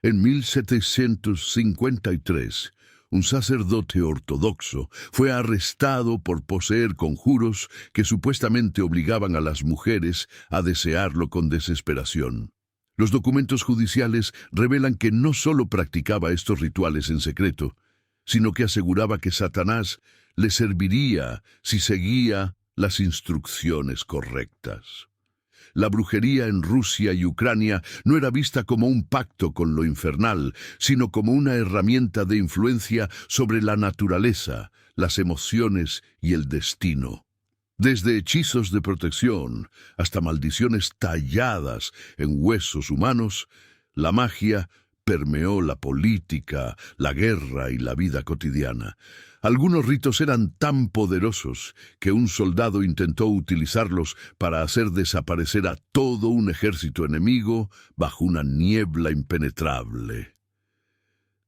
En 1753, un sacerdote ortodoxo fue arrestado por poseer conjuros que supuestamente obligaban a las mujeres a desearlo con desesperación. Los documentos judiciales revelan que no solo practicaba estos rituales en secreto, sino que aseguraba que Satanás le serviría si seguía las instrucciones correctas. La brujería en Rusia y Ucrania no era vista como un pacto con lo infernal, sino como una herramienta de influencia sobre la naturaleza, las emociones y el destino. Desde hechizos de protección hasta maldiciones talladas en huesos humanos, la magia permeó la política, la guerra y la vida cotidiana. Algunos ritos eran tan poderosos que un soldado intentó utilizarlos para hacer desaparecer a todo un ejército enemigo bajo una niebla impenetrable.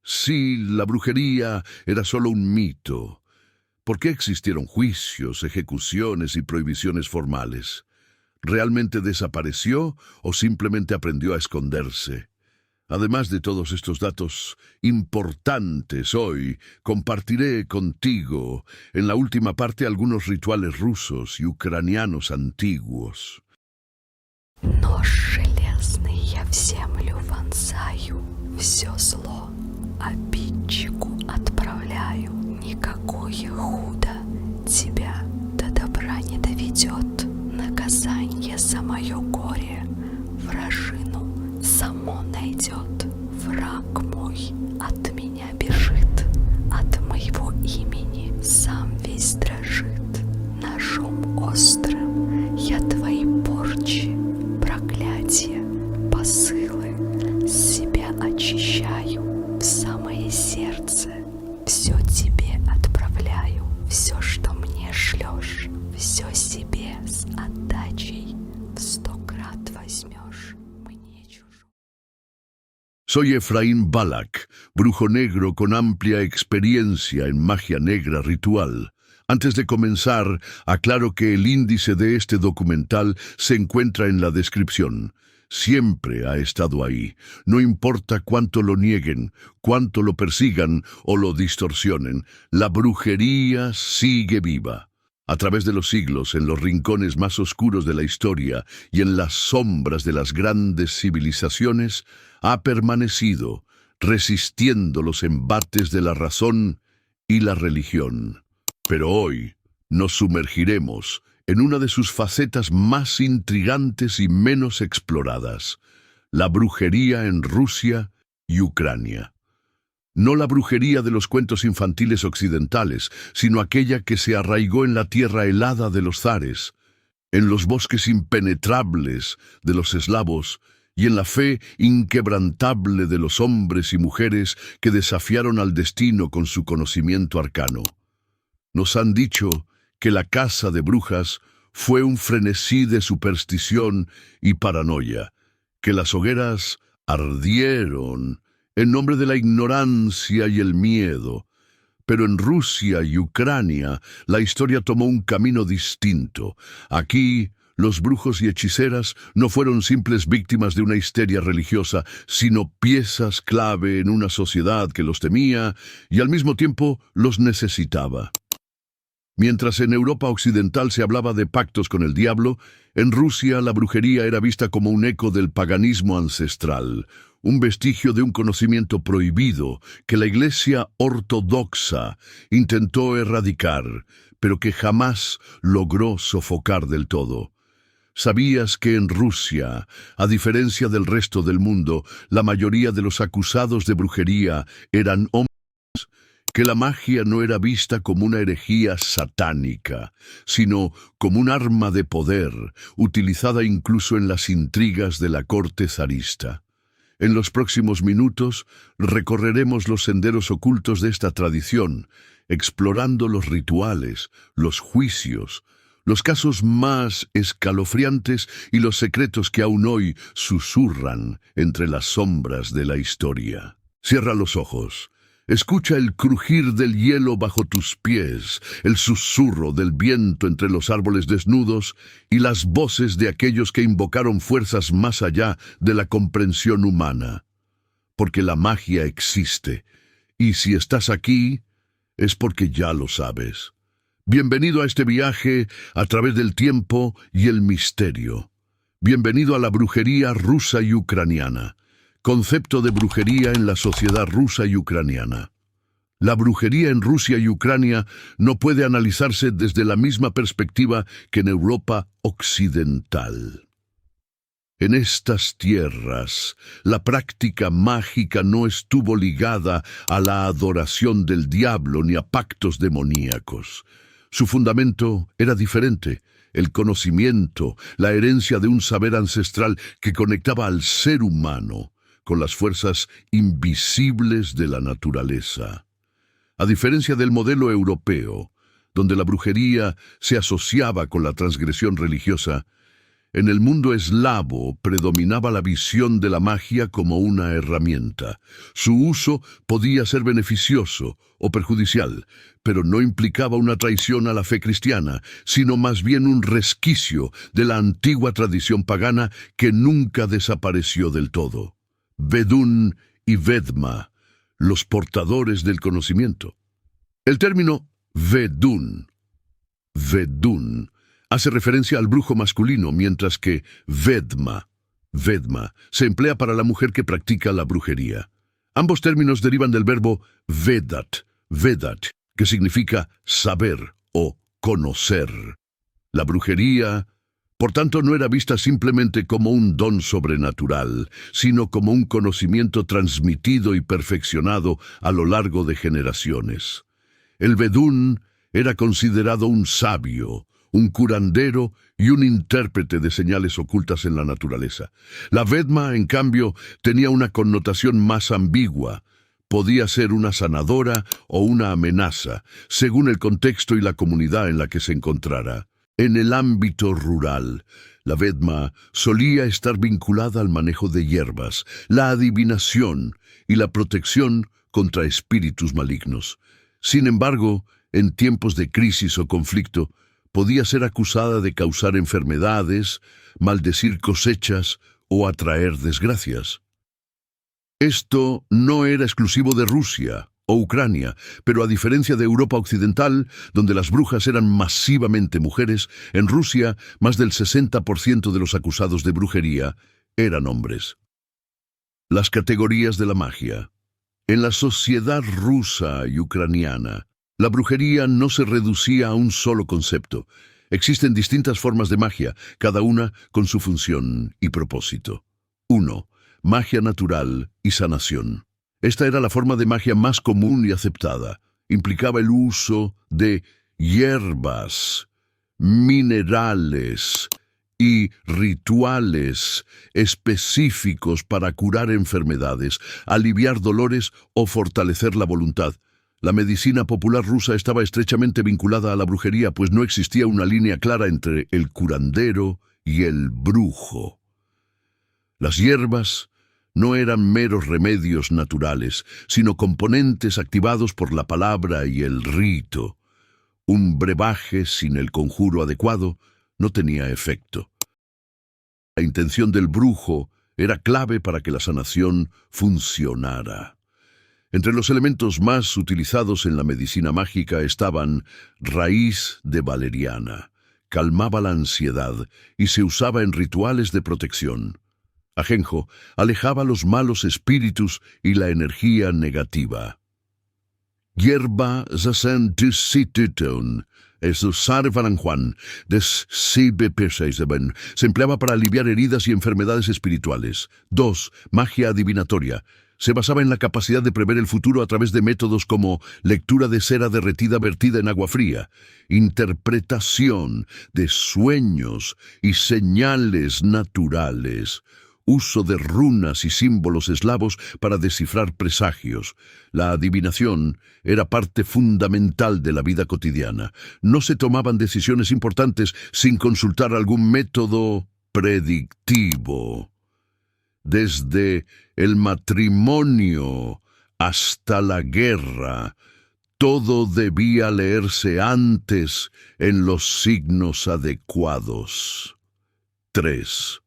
Si la brujería era solo un mito, ¿por qué existieron juicios, ejecuciones y prohibiciones formales? ¿Realmente desapareció o simplemente aprendió a esconderse? Además de todos estos datos importantes hoy, compartiré contigo en la última parte algunos rituales rusos y ucranianos antiguos. Нож железный я в землю вонзаю, все зло обидчику отправляю. Никакое худо тебя до добра не доведет. Наказание за мое горе вражину само найдет. Враг мой от меня бежит, от моего имени сам весь дрожит. Ножом острым я твои порчи, проклятия, посылы с себя очищаю, в самое сердце все тебе отправляю. Все, что мне шлешь, все себе с отдачей в 100 крат возьмешь. Мне чужо. Soy Efraín Balak, brujo negro con amplia experiencia en magia negra ritual. Antes de comenzar, aclaro que el índice de este documental se encuentra en la descripción. Siempre ha estado ahí, no importa cuánto lo nieguen, cuánto lo persigan o lo distorsionen, la brujería sigue viva. A través de los siglos, en los rincones más oscuros de la historia y en las sombras de las grandes civilizaciones, ha permanecido, resistiendo los embates de la razón y la religión. Pero hoy nos sumergiremos en una de sus facetas más intrigantes y menos exploradas, la brujería en Rusia y Ucrania. No la brujería de los cuentos infantiles occidentales, sino aquella que se arraigó en la tierra helada de los zares, en los bosques impenetrables de los eslavos y en la fe inquebrantable de los hombres y mujeres que desafiaron al destino con su conocimiento arcano. Nos han dicho que la caza de brujas fue un frenesí de superstición y paranoia, que las hogueras ardieron en nombre de la ignorancia y el miedo. Pero en Rusia y Ucrania la historia tomó un camino distinto. Aquí, los brujos y hechiceras no fueron simples víctimas de una histeria religiosa, sino piezas clave en una sociedad que los temía y al mismo tiempo los necesitaba. Mientras en Europa occidental se hablaba de pactos con el diablo, en Rusia la brujería era vista como un eco del paganismo ancestral, un vestigio de un conocimiento prohibido que la Iglesia ortodoxa intentó erradicar, pero que jamás logró sofocar del todo. ¿Sabías que en Rusia, a diferencia del resto del mundo, la mayoría de los acusados de brujería eran hombres? Que la magia no era vista como una herejía satánica, sino como un arma de poder, utilizada incluso en las intrigas de la corte zarista. En los próximos minutos recorreremos los senderos ocultos de esta tradición, explorando los rituales, los juicios, los casos más escalofriantes y los secretos que aún hoy susurran entre las sombras de la historia. Cierra los ojos. Escucha el crujir del hielo bajo tus pies, el susurro del viento entre los árboles desnudos y las voces de aquellos que invocaron fuerzas más allá de la comprensión humana. porque la magia existe. Y si estás aquí, es porque ya lo sabes. Bienvenido a este viaje a través del tiempo y el misterio. Bienvenido a la brujería rusa y ucraniana. Concepto de brujería en la sociedad rusa y ucraniana. La brujería en Rusia y Ucrania no puede analizarse desde la misma perspectiva que en Europa occidental. En estas tierras, la práctica mágica no estuvo ligada a la adoración del diablo ni a pactos demoníacos. Su fundamento era diferente: el conocimiento, la herencia de un saber ancestral que conectaba al ser humano con las fuerzas invisibles de la naturaleza. A diferencia del modelo europeo, donde la brujería se asociaba con la transgresión religiosa, en el mundo eslavo predominaba la visión de la magia como una herramienta. Su uso podía ser beneficioso o perjudicial, pero no implicaba una traición a la fe cristiana, sino más bien un resquicio de la antigua tradición pagana que nunca desapareció del todo. Vedún y Vedma, los portadores del conocimiento. El término Vedún hace referencia al brujo masculino, mientras que Vedma se emplea para la mujer que practica la brujería. Ambos términos derivan del verbo Vedat, que significa saber o conocer. La brujería, por tanto, no era vista simplemente como un don sobrenatural, sino como un conocimiento transmitido y perfeccionado a lo largo de generaciones. El vedún era considerado un sabio, un curandero y un intérprete de señales ocultas en la naturaleza. La vedma, en cambio, tenía una connotación más ambigua. Podía ser una sanadora o una amenaza, según el contexto y la comunidad en la que se encontrara. En el ámbito rural, la vedma solía estar vinculada al manejo de hierbas, la adivinación y la protección contra espíritus malignos. Sin embargo, en tiempos de crisis o conflicto, podía ser acusada de causar enfermedades, maldecir cosechas o atraer desgracias. Esto no era exclusivo de Rusia o Ucrania, pero a diferencia de Europa occidental, donde las brujas eran masivamente mujeres, en Rusia más del 60% de los acusados de brujería eran hombres. Las categorías de la magia. En la sociedad rusa y ucraniana, la brujería no se reducía a un solo concepto. Existen distintas formas de magia, cada una con su función y propósito. 1. Magia natural y sanación. Esta era la forma de magia más común y aceptada. Implicaba el uso de hierbas, minerales y rituales específicos para curar enfermedades, aliviar dolores o fortalecer la voluntad. La medicina popular rusa estaba estrechamente vinculada a la brujería, pues no existía una línea clara entre el curandero y el brujo. Las hierbas no eran meros remedios naturales, sino componentes activados por la palabra y el rito. Un brebaje sin el conjuro adecuado no tenía efecto. La intención del brujo era clave para que la sanación funcionara. Entre los elementos más utilizados en la medicina mágica estaban raíz de valeriana, calmaba la ansiedad y se usaba en rituales de protección. Ajenjo alejaba los malos espíritus y la energía negativa. Hierba zasentisitetun, Juan, se empleaba para aliviar heridas y enfermedades espirituales. 2. Magia adivinatoria. Se basaba en la capacidad de prever el futuro a través de métodos como lectura de cera derretida vertida en agua fría, interpretación de sueños y señales naturales, uso de runas y símbolos eslavos para descifrar presagios. La adivinación era parte fundamental de la vida cotidiana. No se tomaban decisiones importantes sin consultar algún método predictivo. Desde el matrimonio hasta la guerra, todo debía leerse antes en los signos adecuados. 3.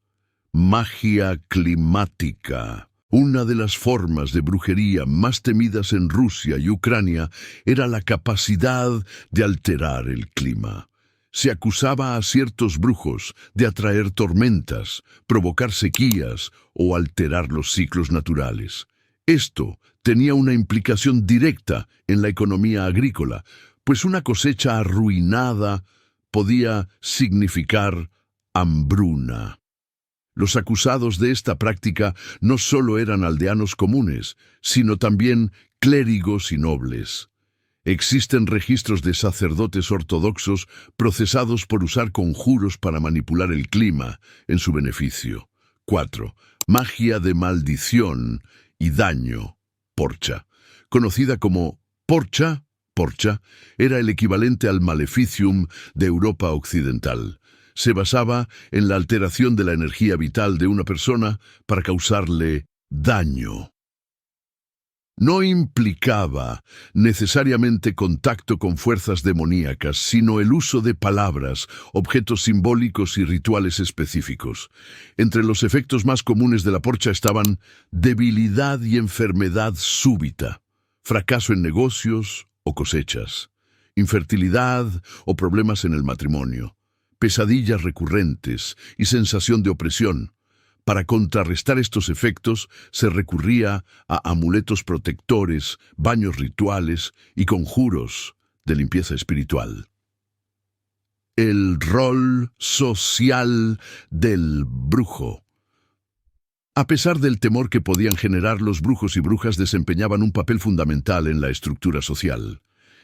Magia climática. Una de las formas de brujería más temidas en Rusia y Ucrania era la capacidad de alterar el clima. Se acusaba a ciertos brujos de atraer tormentas, provocar sequías o alterar los ciclos naturales. Esto tenía una implicación directa en la economía agrícola, pues una cosecha arruinada podía significar hambruna. Los acusados de esta práctica no solo eran aldeanos comunes, sino también clérigos y nobles. Existen registros de sacerdotes ortodoxos procesados por usar conjuros para manipular el clima en su beneficio. 4. Magia de maldición y daño, porcha. Conocida como porcha, era el equivalente al maleficium de Europa occidental. Se basaba en la alteración de la energía vital de una persona para causarle daño. No implicaba necesariamente contacto con fuerzas demoníacas, sino el uso de palabras, objetos simbólicos y rituales específicos. Entre los efectos más comunes de la porcha estaban debilidad y enfermedad súbita, fracaso en negocios o cosechas, infertilidad o problemas en el matrimonio, pesadillas recurrentes y sensación de opresión. Para contrarrestar estos efectos, se recurría a amuletos protectores, baños rituales y conjuros de limpieza espiritual. El rol social del brujo. A pesar del temor que podían generar, los brujos y brujas desempeñaban un papel fundamental en la estructura social.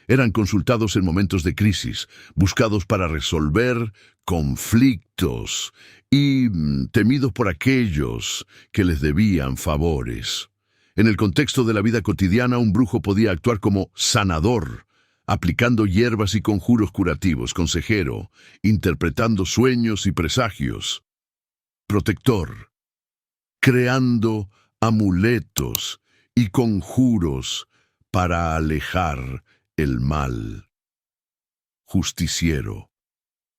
Eran consultados en momentos de crisis, buscados para resolver conflictos y temidos por aquellos que les debían favores. En el contexto de la vida cotidiana, un brujo podía actuar como sanador, aplicando hierbas y conjuros curativos, consejero, interpretando sueños y presagios, protector, creando amuletos y conjuros para alejar el mal, justiciero,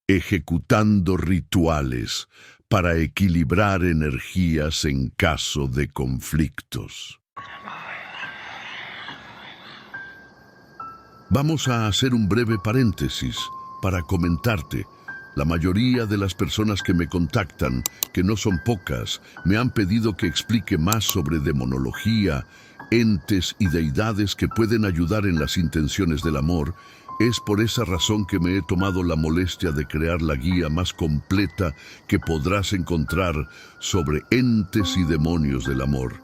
ejecutando rituales para equilibrar energías en caso de conflictos. Vamos a hacer un breve paréntesis para comentarte. La mayoría de las personas que me contactan, que no son pocas, me han pedido que explique más sobre demonología, entes y deidades que pueden ayudar en las intenciones del amor. Es por esa razón que me he tomado la molestia de crear la guía más completa que podrás encontrar sobre entes y demonios del amor.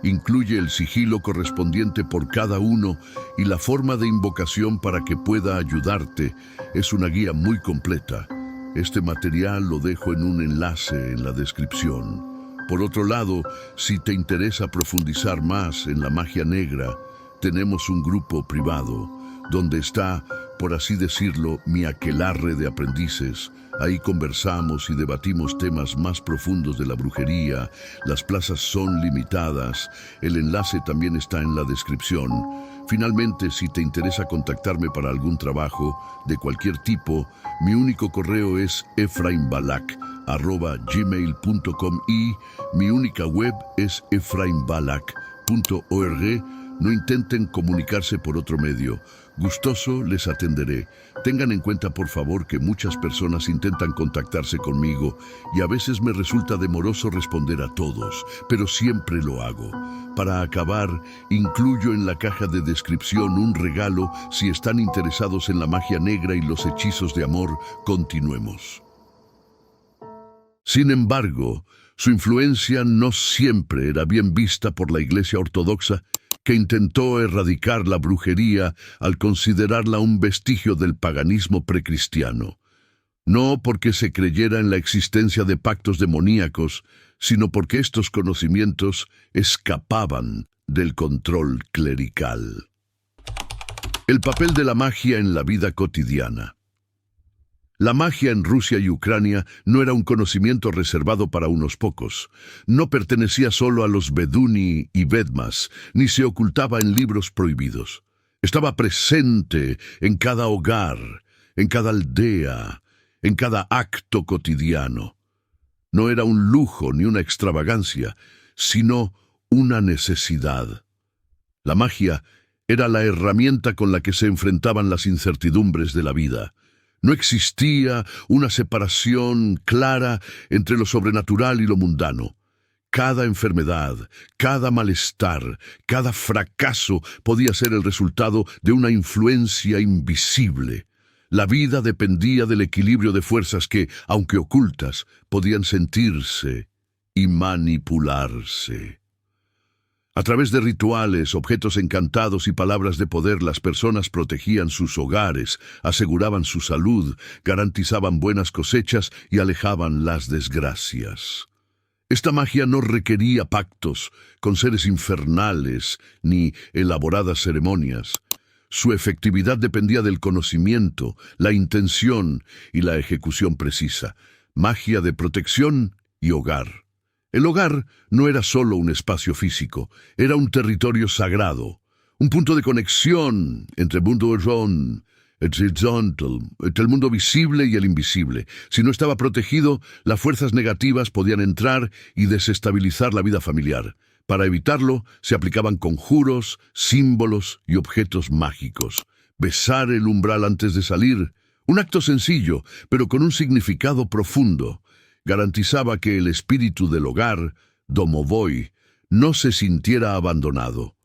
Incluye el sigilo correspondiente por cada uno y la forma de invocación para que pueda ayudarte. Es una guía muy completa. Este material lo dejo en un enlace en la descripción. Por otro lado, si te interesa profundizar más en la magia negra, tenemos un grupo privado donde está, por así decirlo, mi aquelarre de aprendices. Ahí conversamos y debatimos temas más profundos de la brujería. Las plazas son limitadas. El enlace también está en la descripción. Finalmente, si te interesa contactarme para algún trabajo de cualquier tipo, mi único correo es efraimbalak@gmail.com y mi única web es efraimbalak.org. No intenten comunicarse por otro medio. Gustoso les atenderé. Tengan en cuenta, por favor, que muchas personas intentan contactarse conmigo y a veces me resulta demoroso responder a todos, pero siempre lo hago. Para acabar, incluyo en la caja de descripción un regalo si están interesados en la magia negra y los hechizos de amor. Continuemos. Sin embargo, su influencia no siempre era bien vista por la Iglesia Ortodoxa, que intentó erradicar la brujería al considerarla un vestigio del paganismo precristiano. No porque se creyera en la existencia de pactos demoníacos, sino porque estos conocimientos escapaban del control clerical. El papel de la magia en la vida cotidiana. La magia en Rusia y Ucrania no era un conocimiento reservado para unos pocos. No pertenecía solo a los Beduni y Vedmas, ni se ocultaba en libros prohibidos. Estaba presente en cada hogar, en cada aldea, en cada acto cotidiano. No era un lujo ni una extravagancia, sino una necesidad. La magia era la herramienta con la que se enfrentaban las incertidumbres de la vida. No existía una separación clara entre lo sobrenatural y lo mundano. Cada enfermedad, cada malestar, cada fracaso podía ser el resultado de una influencia invisible. La vida dependía del equilibrio de fuerzas que, aunque ocultas, podían sentirse y manipularse. A través de rituales, objetos encantados y palabras de poder, las personas protegían sus hogares, aseguraban su salud, garantizaban buenas cosechas y alejaban las desgracias. Esta magia no requería pactos con seres infernales ni elaboradas ceremonias. Su efectividad dependía del conocimiento, la intención y la ejecución precisa. Magia de protección y hogar. El hogar no era solo un espacio físico, era un territorio sagrado, un punto de conexión entre el mundo entre el mundo visible y el invisible. Si no estaba protegido, las fuerzas negativas podían entrar y desestabilizar la vida familiar. Para evitarlo, se aplicaban conjuros, símbolos y objetos mágicos. Besar el umbral antes de salir, un acto sencillo, pero con un significado profundo, garantizaba que el espíritu del hogar, Domovoi, no se sintiera abandonado.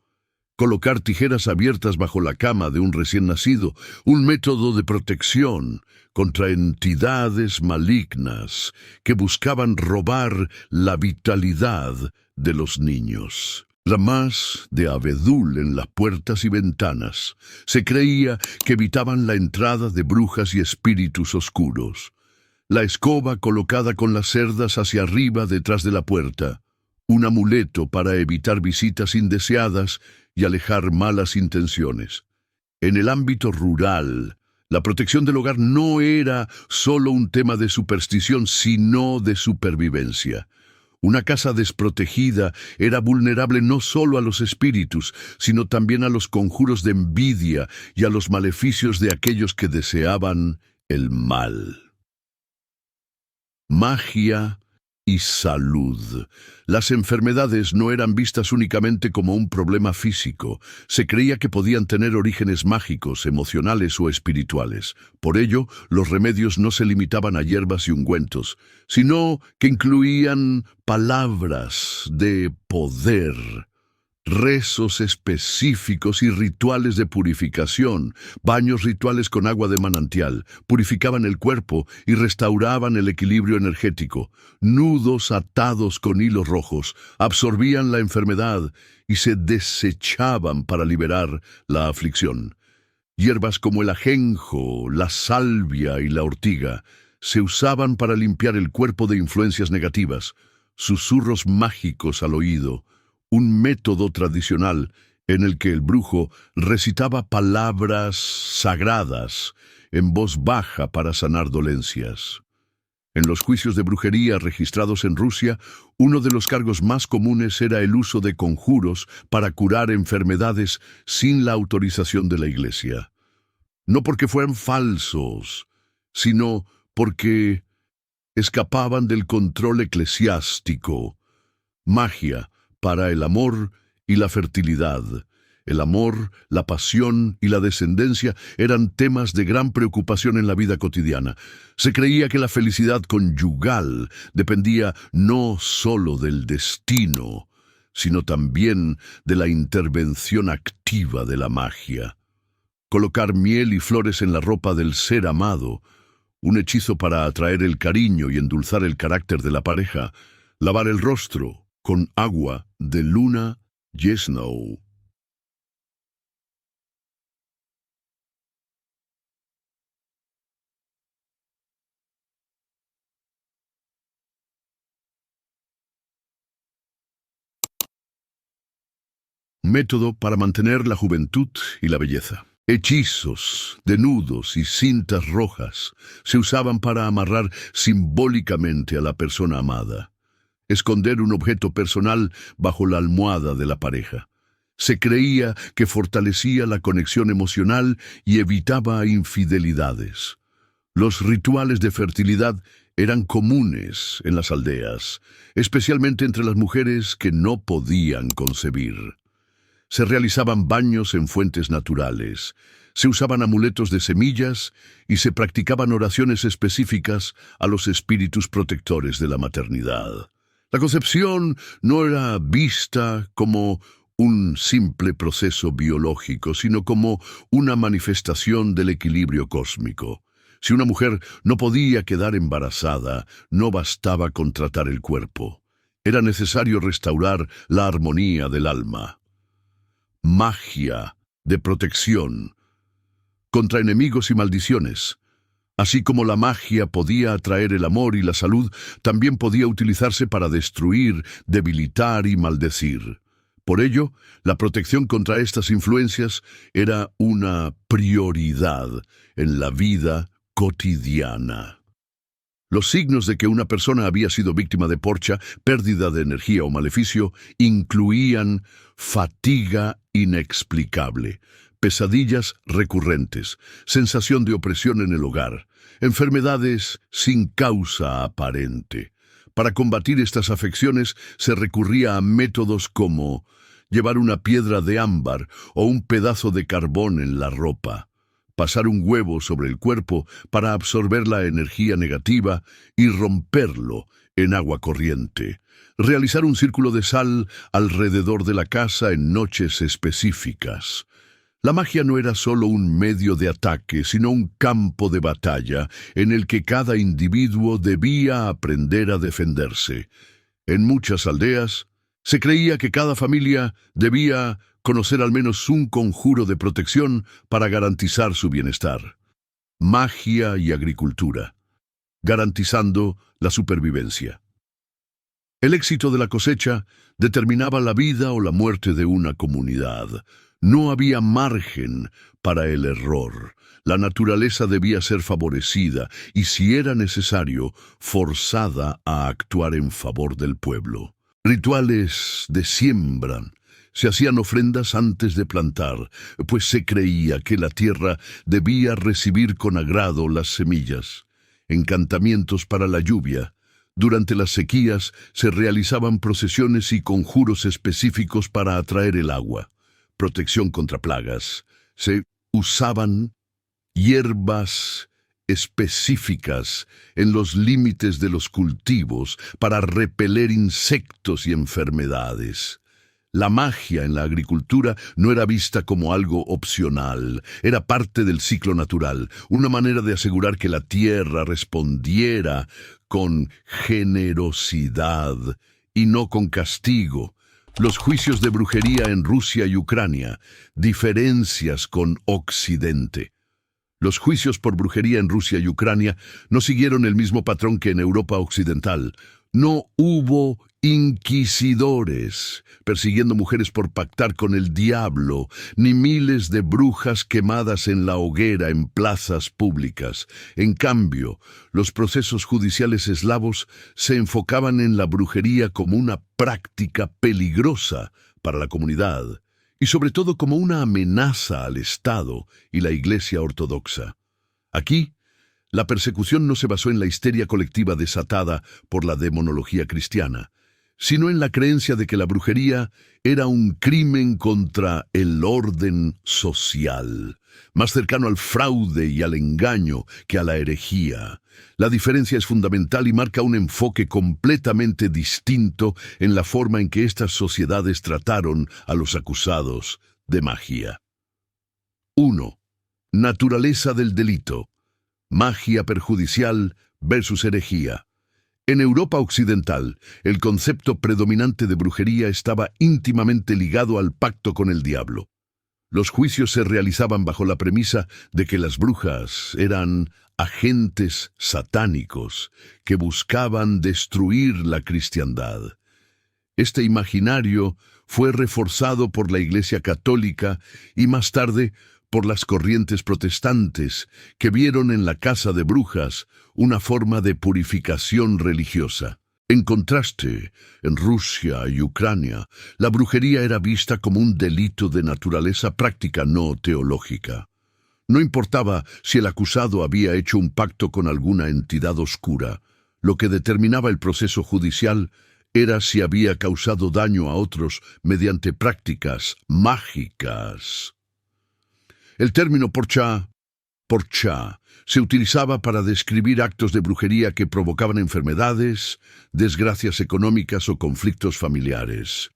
Colocar tijeras abiertas bajo la cama de un recién nacido, un método de protección contra entidades malignas que buscaban robar la vitalidad de los niños. Ramas de abedul en las puertas y ventanas. Se creía que evitaban la entrada de brujas y espíritus oscuros. La escoba colocada con las cerdas hacia arriba detrás de la puerta. Un amuleto para evitar visitas indeseadas y alejar malas intenciones. En el ámbito rural, la protección del hogar no era solo un tema de superstición, sino de supervivencia. Una casa desprotegida era vulnerable no solo a los espíritus, sino también a los conjuros de envidia y a los maleficios de aquellos que deseaban el mal. Magia y salud. Las enfermedades no eran vistas únicamente como un problema físico. Se creía que podían tener orígenes mágicos, emocionales o espirituales. Por ello, los remedios no se limitaban a hierbas y ungüentos, sino que incluían palabras de poder, rezos específicos y rituales de purificación. Baños rituales con agua de manantial purificaban el cuerpo y restauraban el equilibrio energético. Nudos atados con hilos rojos absorbían la enfermedad y se desechaban para liberar la aflicción. Hierbas como el ajenjo, la salvia y la ortiga se usaban para limpiar el cuerpo de influencias negativas. Susurros mágicos al oído, un método tradicional en el que el brujo recitaba palabras sagradas en voz baja para sanar dolencias. En los juicios de brujería registrados en Rusia, uno de los cargos más comunes era el uso de conjuros para curar enfermedades sin la autorización de la Iglesia. No porque fueran falsos, sino porque escapaban del control eclesiástico. Magia para el amor y la fertilidad. El amor, la pasión y la descendencia eran temas de gran preocupación en la vida cotidiana. Se creía que la felicidad conyugal dependía no solo del destino, sino también de la intervención activa de la magia. Colocar miel y flores en la ropa del ser amado, un hechizo para atraer el cariño y endulzar el carácter de la pareja. Lavar el rostro con agua de luna Yesno. Método para mantener la juventud y la belleza. Hechizos, denudos y cintas rojas se usaban para amarrar simbólicamente a la persona amada. Esconder un objeto personal bajo la almohada de la pareja. Se creía que fortalecía la conexión emocional y evitaba infidelidades. Los rituales de fertilidad eran comunes en las aldeas, especialmente entre las mujeres que no podían concebir. Se realizaban baños en fuentes naturales, se usaban amuletos de semillas y se practicaban oraciones específicas a los espíritus protectores de la maternidad. La concepción no era vista como un simple proceso biológico, sino como una manifestación del equilibrio cósmico. Si una mujer no podía quedar embarazada, no bastaba con tratar el cuerpo. Era necesario restaurar la armonía del alma. Magia de protección contra enemigos y maldiciones. Así como la magia podía atraer el amor y la salud, también podía utilizarse para destruir, debilitar y maldecir. Por ello, la protección contra estas influencias era una prioridad en la vida cotidiana. Los signos de que una persona había sido víctima de porcha, pérdida de energía o maleficio, incluían fatiga inexplicable, pesadillas recurrentes, sensación de opresión en el hogar, enfermedades sin causa aparente. Para combatir estas afecciones se recurría a métodos como llevar una piedra de ámbar o un pedazo de carbón en la ropa, pasar un huevo sobre el cuerpo para absorber la energía negativa y romperlo en agua corriente, realizar un círculo de sal alrededor de la casa en noches específicas. La magia no era solo un medio de ataque, sino un campo de batalla en el que cada individuo debía aprender a defenderse. En muchas aldeas, se creía que cada familia debía conocer al menos un conjuro de protección para garantizar su bienestar. Magia y agricultura, garantizando la supervivencia. El éxito de la cosecha determinaba la vida o la muerte de una comunidad. No había margen para el error. La naturaleza debía ser favorecida y, si era necesario, forzada a actuar en favor del pueblo. Rituales de siembra. Se hacían ofrendas antes de plantar, pues se creía que la tierra debía recibir con agrado las semillas. Encantamientos para la lluvia. Durante las sequías se realizaban procesiones y conjuros específicos para atraer el agua. Protección contra plagas. Se usaban hierbas específicas en los límites de los cultivos para repeler insectos y enfermedades. La magia en la agricultura no era vista como algo opcional, era parte del ciclo natural, una manera de asegurar que la tierra respondiera con generosidad y no con castigo. Los juicios de brujería en Rusia y Ucrania, diferencias con Occidente. Los juicios por brujería en Rusia y Ucrania no siguieron el mismo patrón que en Europa occidental. No hubo inquisidores persiguiendo mujeres por pactar con el diablo, ni miles de brujas quemadas en la hoguera en plazas públicas. En cambio, los procesos judiciales eslavos se enfocaban en la brujería como una práctica peligrosa para la comunidad y sobre todo como una amenaza al Estado y la Iglesia ortodoxa. Aquí, la persecución no se basó en la histeria colectiva desatada por la demonología cristiana, sino en la creencia de que la brujería era un crimen contra el orden social, más cercano al fraude y al engaño que a la herejía. La diferencia es fundamental y marca un enfoque completamente distinto en la forma en que estas sociedades trataron a los acusados de magia. 1. Naturaleza del delito. Magia perjudicial versus herejía. En Europa occidental, el concepto predominante de brujería estaba íntimamente ligado al pacto con el diablo. Los juicios se realizaban bajo la premisa de que las brujas eran agentes satánicos que buscaban destruir la cristiandad. Este imaginario fue reforzado por la Iglesia Católica y más tarde por las corrientes protestantes que vieron en la caza de brujas una forma de purificación religiosa. En contraste, en Rusia y Ucrania, la brujería era vista como un delito de naturaleza práctica no teológica. No importaba si el acusado había hecho un pacto con alguna entidad oscura, Lo que determinaba el proceso judicial era si había causado daño a otros mediante prácticas mágicas. El término porchá se utilizaba para describir actos de brujería que provocaban enfermedades, desgracias económicas o conflictos familiares.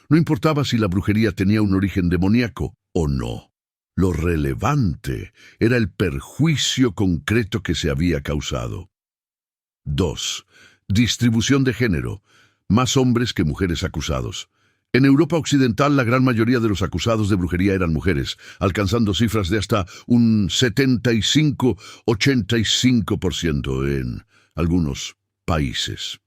No importaba si la brujería tenía un origen demoníaco o no. Lo relevante era el perjuicio concreto que se había causado. 2. Distribución de género. Más hombres que mujeres acusados. En Europa Occidental, la gran mayoría de los acusados de brujería eran mujeres, alcanzando cifras de hasta un 75-85% en algunos países.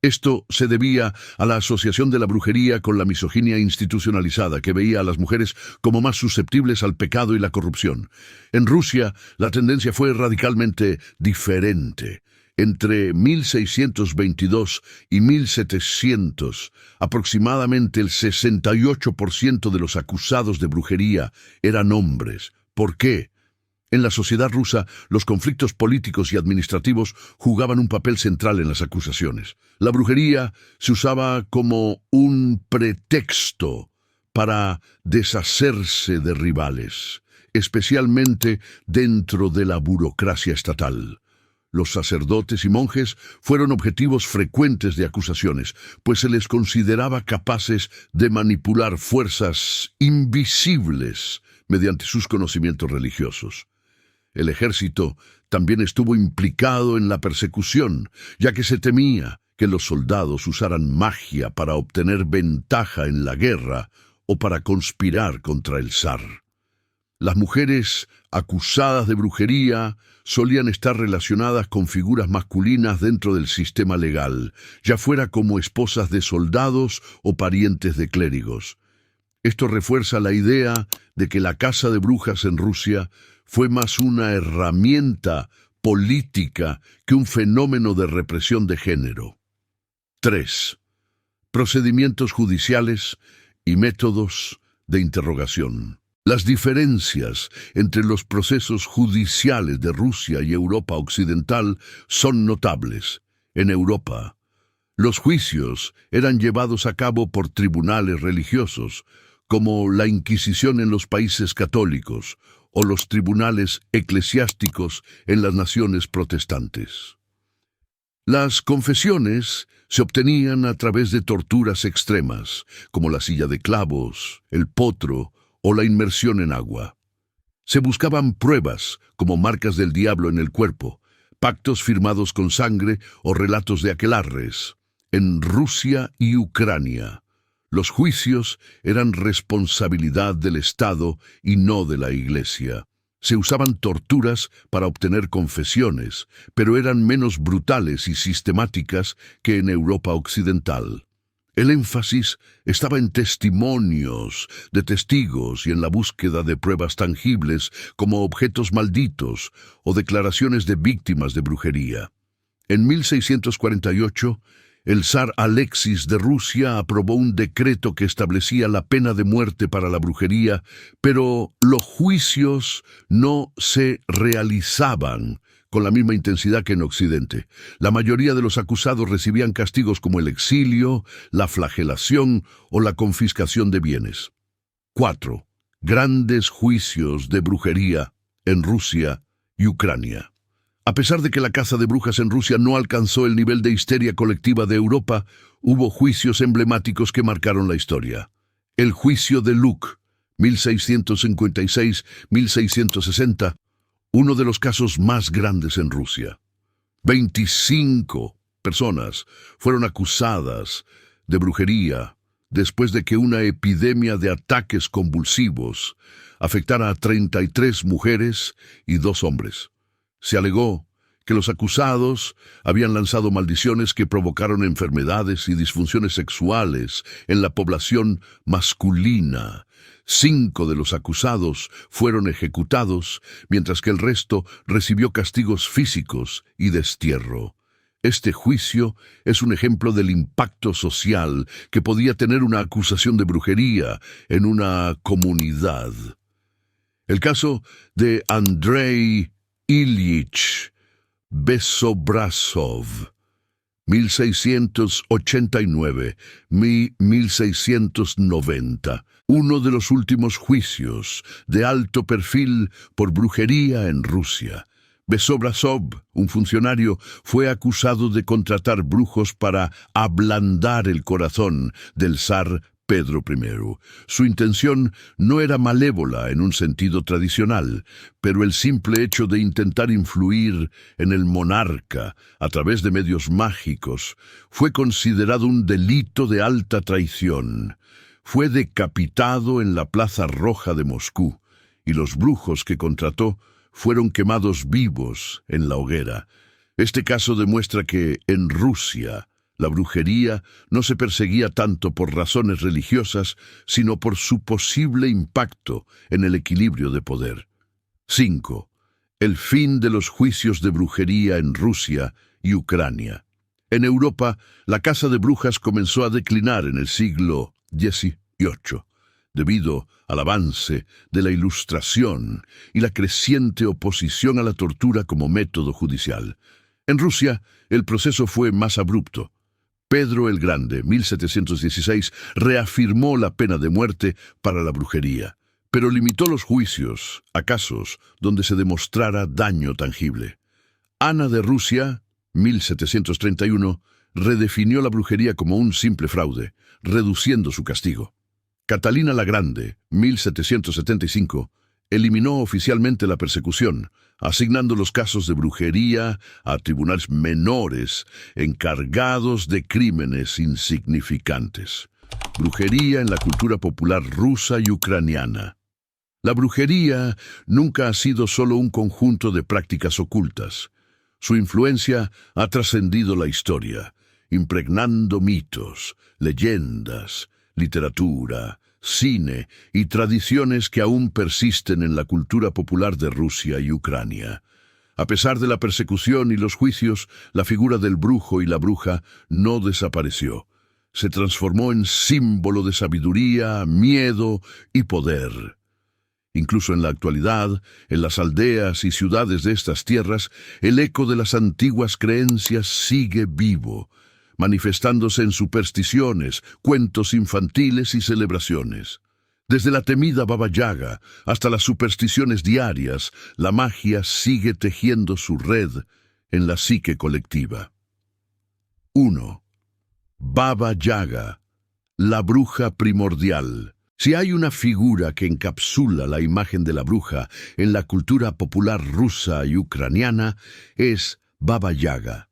Esto se debía a la asociación de la brujería con la misoginia institucionalizada, que veía a las mujeres como más susceptibles al pecado y la corrupción. En Rusia, la tendencia fue radicalmente diferente. Entre 1622 y 1700, aproximadamente el 68% de los acusados de brujería eran hombres. ¿Por qué? En la sociedad rusa, los conflictos políticos y administrativos jugaban un papel central en las acusaciones. La brujería se usaba como un pretexto para deshacerse de rivales, especialmente dentro de la burocracia estatal. Los sacerdotes y monjes fueron objetivos frecuentes de acusaciones, pues se les consideraba capaces de manipular fuerzas invisibles mediante sus conocimientos religiosos. El ejército también estuvo implicado en la persecución, ya que se temía que los soldados usaran magia para obtener ventaja en la guerra o para conspirar contra el zar. Las mujeres acusadas de brujería solían estar relacionadas con figuras masculinas dentro del sistema legal, ya fuera como esposas de soldados o parientes de clérigos. Esto refuerza la idea de que la caza de brujas en Rusia fue más una herramienta política que un fenómeno de represión de género. 3. Procedimientos judiciales y métodos de interrogación. Las diferencias entre los procesos judiciales de Rusia y Europa Occidental son notables. En Europa, los juicios eran llevados a cabo por tribunales religiosos, como la Inquisición en los países católicos o los tribunales eclesiásticos en las naciones protestantes. Las confesiones se obtenían a través de torturas extremas, como la silla de clavos, el potro o la inmersión en agua. Se buscaban pruebas, como marcas del diablo en el cuerpo, pactos firmados con sangre o relatos de aquelarres. En Rusia y Ucrania, los juicios eran responsabilidad del Estado y no de la Iglesia. Se usaban torturas para obtener confesiones, pero eran menos brutales y sistemáticas que en Europa Occidental. El énfasis estaba en testimonios de testigos y en la búsqueda de pruebas tangibles como objetos malditos o declaraciones de víctimas de brujería. En 1648, el zar Alexis de Rusia aprobó un decreto que establecía la pena de muerte para la brujería, pero los juicios no se realizaban con la misma intensidad que en Occidente. La mayoría de los acusados recibían castigos como el exilio, la flagelación o la confiscación de bienes. 4. Grandes juicios de brujería en Rusia y Ucrania. A pesar de que la caza de brujas en Rusia no alcanzó el nivel de histeria colectiva de Europa, hubo juicios emblemáticos que marcaron la historia. El juicio de Luk, 1656-1660, uno de los casos más grandes en Rusia. 25 personas fueron acusadas de brujería después de que una epidemia de ataques convulsivos afectara a 33 mujeres y 2 hombres. Se alegó que los acusados habían lanzado maldiciones que provocaron enfermedades y disfunciones sexuales en la población masculina. 5 de los acusados fueron ejecutados, mientras que el resto recibió castigos físicos y destierro. Este juicio es un ejemplo del impacto social que podía tener una acusación de brujería en una comunidad. El caso de Andrei Ilyich Besobrazov 1689-1690, uno de los últimos juicios de alto perfil por brujería en Rusia. Besobrazov, un funcionario, fue acusado de contratar brujos para ablandar el corazón del zar Pedro I. Su intención no era malévola en un sentido tradicional, pero el simple hecho de intentar influir en el monarca a través de medios mágicos fue considerado un delito de alta traición. Fue decapitado en la Plaza Roja de Moscú, y los brujos que contrató fueron quemados vivos en la hoguera. Este caso demuestra que, en Rusia, la brujería no se perseguía tanto por razones religiosas, sino por su posible impacto en el equilibrio de poder. 5. El fin de los juicios de brujería en Rusia y Ucrania. En Europa, la caza de brujas comenzó a declinar en el siglo XVIII, debido al avance de la Ilustración y la creciente oposición a la tortura como método judicial. En Rusia, el proceso fue más abrupto. Pedro el Grande, 1716, reafirmó la pena de muerte para la brujería, pero limitó los juicios a casos donde se demostrara daño tangible. Ana de Rusia, 1731, redefinió la brujería como un simple fraude, reduciendo su castigo. Catalina la Grande, 1775, eliminó oficialmente la persecución, asignando los casos de brujería a tribunales menores encargados de crímenes insignificantes. Brujería en la cultura popular rusa y ucraniana. La brujería nunca ha sido solo un conjunto de prácticas ocultas. Su influencia ha trascendido la historia, impregnando mitos, leyendas, literatura, cine y tradiciones que aún persisten en la cultura popular de Rusia y Ucrania. A pesar de la persecución y los juicios, la figura del brujo y la bruja no desapareció. Se transformó en símbolo de sabiduría, miedo y poder. Incluso en la actualidad, en las aldeas y ciudades de estas tierras, el eco de las antiguas creencias sigue vivo, manifestándose en supersticiones, cuentos infantiles y celebraciones. Desde la temida Baba Yaga hasta las supersticiones diarias, la magia sigue tejiendo su red en la psique colectiva. 1. Baba Yaga, la bruja primordial. Si hay una figura que encapsula la imagen de la bruja en la cultura popular rusa y ucraniana, es Baba Yaga.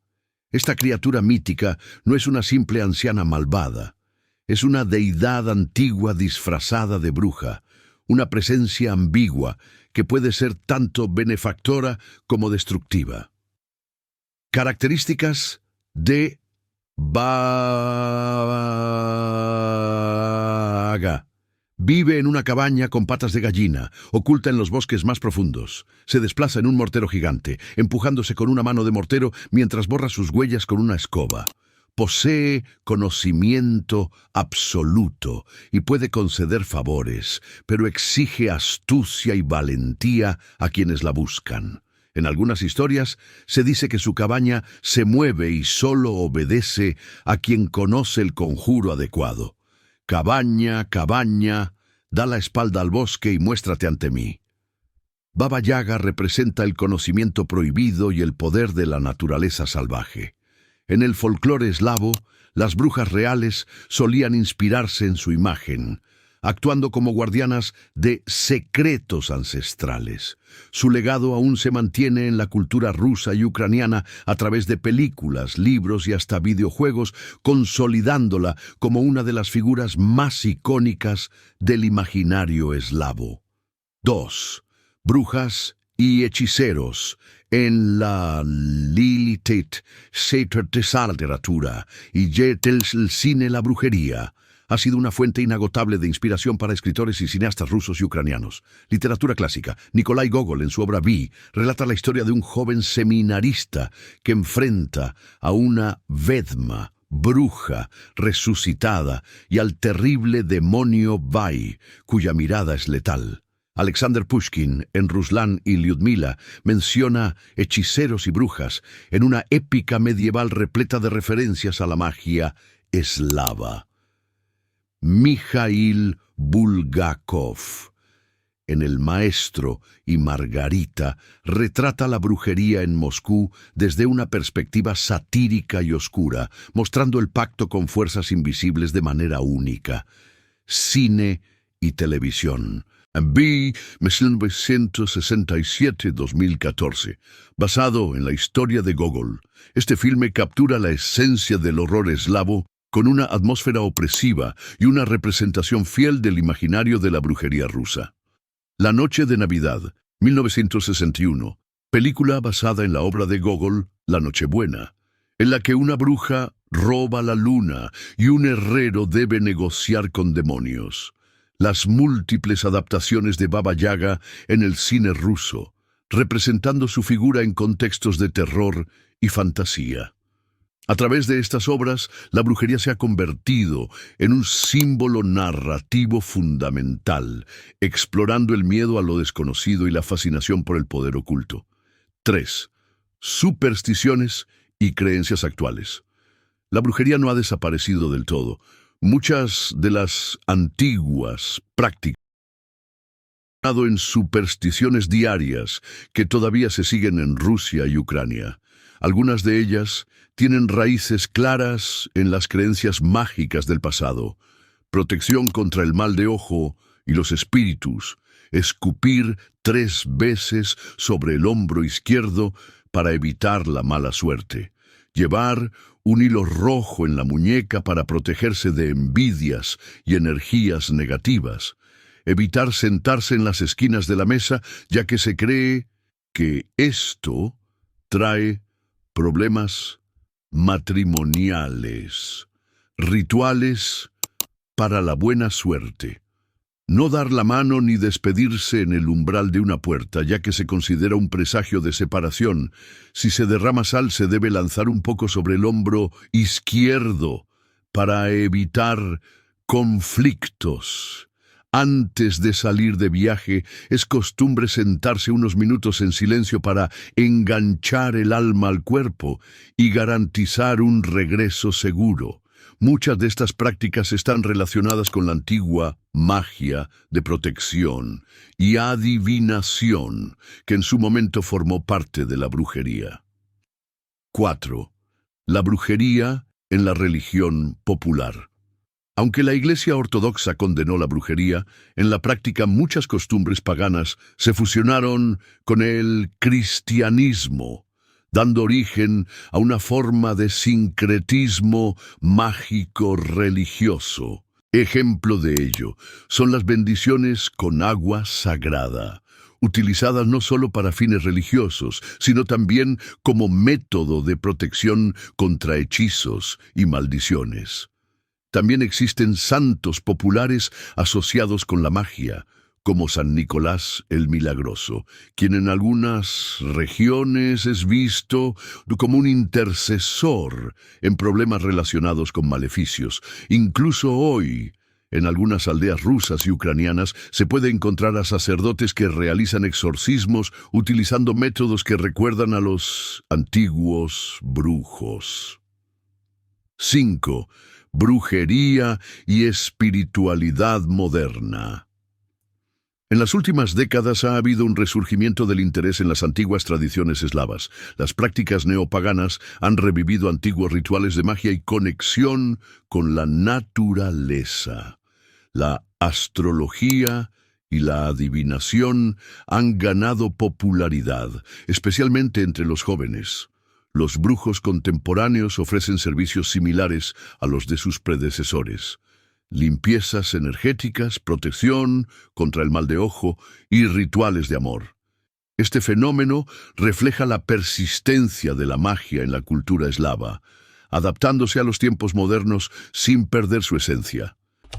Esta criatura mítica no es una simple anciana malvada. Es una deidad antigua disfrazada de bruja, una presencia ambigua que puede ser tanto benefactora como destructiva. Características de Baba Yaga. Vive en una cabaña con patas de gallina, oculta en los bosques más profundos. Se desplaza en un mortero gigante, empujándose con una mano de mortero mientras borra sus huellas con una escoba. Posee conocimiento absoluto y puede conceder favores, pero exige astucia y valentía a quienes la buscan. En algunas historias se dice que su cabaña se mueve y solo obedece a quien conoce el conjuro adecuado. Cabaña, cabaña, da la espalda al bosque y muéstrate ante mí. Baba Yaga representa el conocimiento prohibido y el poder de la naturaleza salvaje. En el folclore eslavo, las brujas reales solían inspirarse en su imagen, actuando como guardianas de secretos ancestrales. Su legado aún se mantiene en la cultura rusa y ucraniana a través de películas, libros y hasta videojuegos, consolidándola como una de las figuras más icónicas del imaginario eslavo. 2. Brujas y hechiceros. En la literatura y el cine, la brujería ha sido una fuente inagotable de inspiración para escritores y cineastas rusos y ucranianos. Literatura clásica. Nikolai Gogol, en su obra Vi, relata la historia de un joven seminarista que enfrenta a una vedma, bruja resucitada, y al terrible demonio Vai, cuya mirada es letal. Alexander Pushkin, en Ruslan y Lyudmila, menciona hechiceros y brujas en una épica medieval repleta de referencias a la magia eslava. Mikhail Bulgakov, en El Maestro y Margarita, retrata la brujería en Moscú desde una perspectiva satírica y oscura, mostrando el pacto con fuerzas invisibles de manera única. Cine y televisión. B. 1967-2014, basado en la historia de Gogol. Este filme captura la esencia del horror eslavo con una atmósfera opresiva y una representación fiel del imaginario de la brujería rusa. La Noche de Navidad, 1961, película basada en la obra de Gogol, La Nochebuena, en la que una bruja roba la luna y un herrero debe negociar con demonios. Las múltiples adaptaciones de Baba Yaga en el cine ruso, representando su figura en contextos de terror y fantasía. A través de estas obras, la brujería se ha convertido en un símbolo narrativo fundamental, explorando el miedo a lo desconocido y la fascinación por el poder oculto. 3. Supersticiones y creencias actuales. La brujería no ha desaparecido del todo. Muchas de las antiguas prácticas en supersticiones diarias que todavía se siguen en Rusia y Ucrania. Algunas de ellas tienen raíces claras en las creencias mágicas del pasado: protección contra el mal de ojo y los espíritus, escupir 3 veces sobre el hombro izquierdo para evitar la mala suerte, llevar un hilo rojo en la muñeca para protegerse de envidias y energías negativas, evitar sentarse en las esquinas de la mesa, ya que se cree que esto trae problemas matrimoniales, rituales para la buena suerte. No dar la mano ni despedirse en el umbral de una puerta, ya que se considera un presagio de separación. Si se derrama sal, se debe lanzar un poco sobre el hombro izquierdo para evitar conflictos. Antes de salir de viaje, es costumbre sentarse unos minutos en silencio para enganchar el alma al cuerpo y garantizar un regreso seguro. Muchas de estas prácticas están relacionadas con la antigua magia de protección y adivinación, que en su momento formó parte de la brujería. 4. La brujería en la religión popular. Aunque la Iglesia Ortodoxa condenó la brujería, en la práctica muchas costumbres paganas se fusionaron con el cristianismo, dando origen a una forma de sincretismo mágico-religioso. Ejemplo de ello son las bendiciones con agua sagrada, utilizadas no solo para fines religiosos, sino también como método de protección contra hechizos y maldiciones. También existen santos populares asociados con la magia, como San Nicolás el Milagroso, quien en algunas regiones es visto como un intercesor en problemas relacionados con maleficios. Incluso hoy, en algunas aldeas rusas y ucranianas, se puede encontrar a sacerdotes que realizan exorcismos utilizando métodos que recuerdan a los antiguos brujos. 5. Brujería y espiritualidad moderna. En las últimas décadas ha habido un resurgimiento del interés en las antiguas tradiciones eslavas. Las prácticas neopaganas han revivido antiguos rituales de magia y conexión con la naturaleza. La astrología y la adivinación han ganado popularidad, especialmente entre los jóvenes. Los brujos contemporáneos ofrecen servicios similares a los de sus predecesores: limpiezas energéticas, protección contra el mal de ojo y rituales de amor. Este fenómeno refleja la persistencia de la magia en la cultura eslava, adaptándose a los tiempos modernos sin perder su esencia.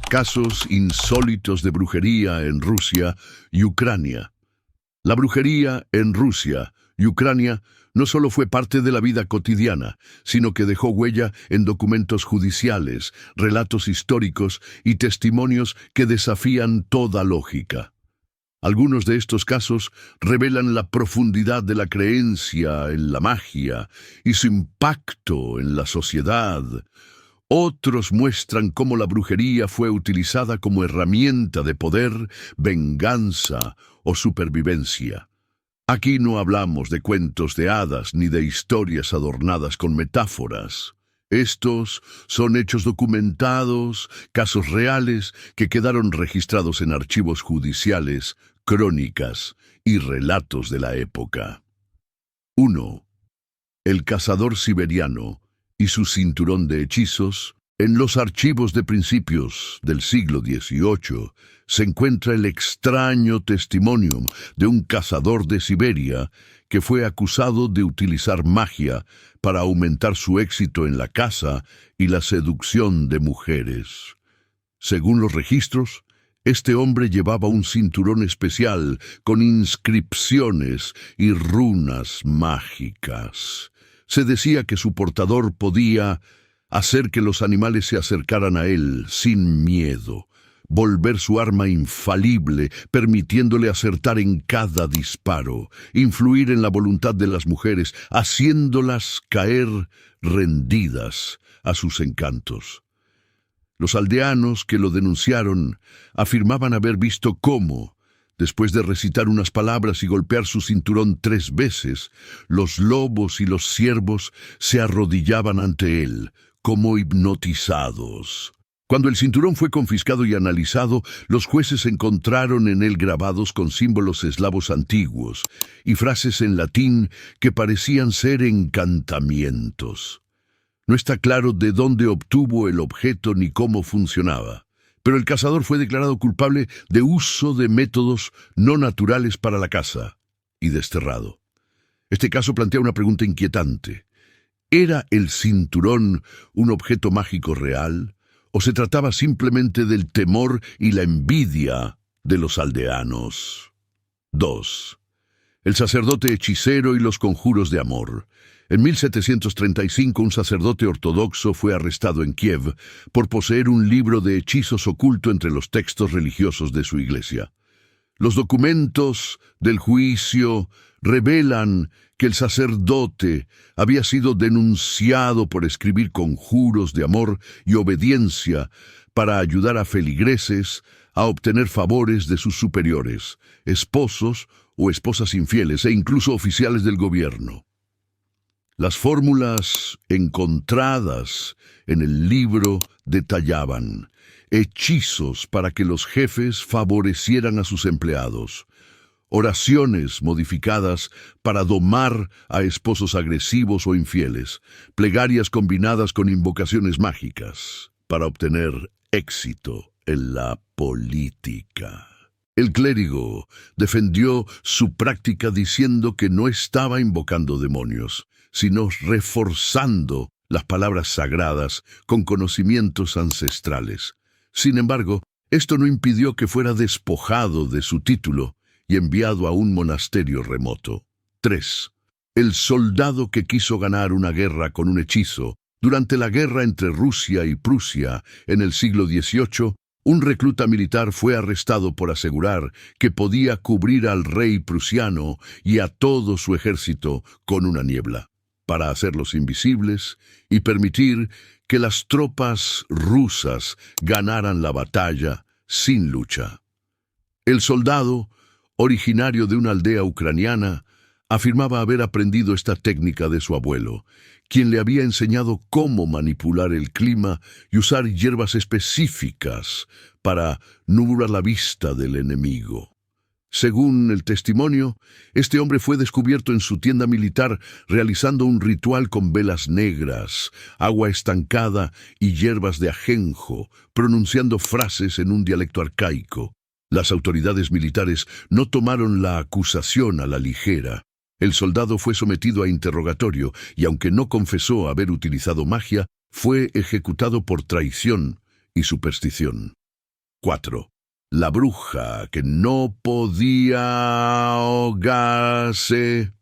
Casos insólitos de brujería en Rusia y Ucrania. La brujería en Rusia y Ucrania no solo fue parte de la vida cotidiana, sino que dejó huella en documentos judiciales, relatos históricos y testimonios que desafían toda lógica. Algunos de estos casos revelan la profundidad de la creencia en la magia y su impacto en la sociedad. Otros muestran cómo la brujería fue utilizada como herramienta de poder, venganza o supervivencia. Aquí no hablamos de cuentos de hadas ni de historias adornadas con metáforas. Estos son hechos documentados, casos reales que quedaron registrados en archivos judiciales, crónicas y relatos de la época. 1. El cazador siberiano y su cinturón de hechizos. En los archivos de principios del siglo XVIII se encuentra el extraño testimonio de un cazador de Siberia que fue acusado de utilizar magia para aumentar su éxito en la caza y la seducción de mujeres. Según los registros, este hombre llevaba un cinturón especial con inscripciones y runas mágicas. Se decía que su portador podía hacer que los animales se acercaran a él sin miedo, volver su arma infalible, permitiéndole acertar en cada disparo, influir en la voluntad de las mujeres, haciéndolas caer rendidas a sus encantos. Los aldeanos que lo denunciaron afirmaban haber visto cómo, después de recitar unas palabras y golpear su cinturón 3 veces, los lobos y los ciervos se arrodillaban ante él, como hipnotizados. Cuando el cinturón fue confiscado y analizado, los jueces encontraron en él grabados con símbolos eslavos antiguos y frases en latín que parecían ser encantamientos. No está claro de dónde obtuvo el objeto ni cómo funcionaba, pero el cazador fue declarado culpable de uso de métodos no naturales para la caza y desterrado. Este caso plantea una pregunta inquietante. ¿Era el cinturón un objeto mágico real, o se trataba simplemente del temor y la envidia de los aldeanos? 2. El sacerdote hechicero y los conjuros de amor. En 1735, un sacerdote ortodoxo fue arrestado en Kiev por poseer un libro de hechizos oculto entre los textos religiosos de su iglesia. Los documentos del juicio revelan que el sacerdote había sido denunciado por escribir conjuros de amor y obediencia para ayudar a feligreses a obtener favores de sus superiores, esposos o esposas infieles e incluso oficiales del gobierno. Las fórmulas encontradas en el libro detallaban hechizos para que los jefes favorecieran a sus empleados, oraciones modificadas para domar a esposos agresivos o infieles, plegarias combinadas con invocaciones mágicas para obtener éxito en la política. El clérigo defendió su práctica diciendo que no estaba invocando demonios, sino reforzando las palabras sagradas con conocimientos ancestrales. Sin embargo, esto no impidió que fuera despojado de su título y enviado a un monasterio remoto. 3. El soldado que quiso ganar una guerra con un hechizo. Durante la guerra entre Rusia y Prusia en el siglo XVIII, un recluta militar fue arrestado por asegurar que podía cubrir al rey prusiano y a todo su ejército con una niebla, para hacerlos invisibles y permitir que las tropas rusas ganaran la batalla sin lucha. El soldado, originario de una aldea ucraniana, afirmaba haber aprendido esta técnica de su abuelo, quien le había enseñado cómo manipular el clima y usar hierbas específicas para nublar la vista del enemigo. Según el testimonio, este hombre fue descubierto en su tienda militar realizando un ritual con velas negras, agua estancada y hierbas de ajenjo, pronunciando frases en un dialecto arcaico. Las autoridades militares no tomaron la acusación a la ligera. El soldado fue sometido a interrogatorio y, aunque no confesó haber utilizado magia, fue ejecutado por traición y superstición. 4. La bruja que no podía ahogarse.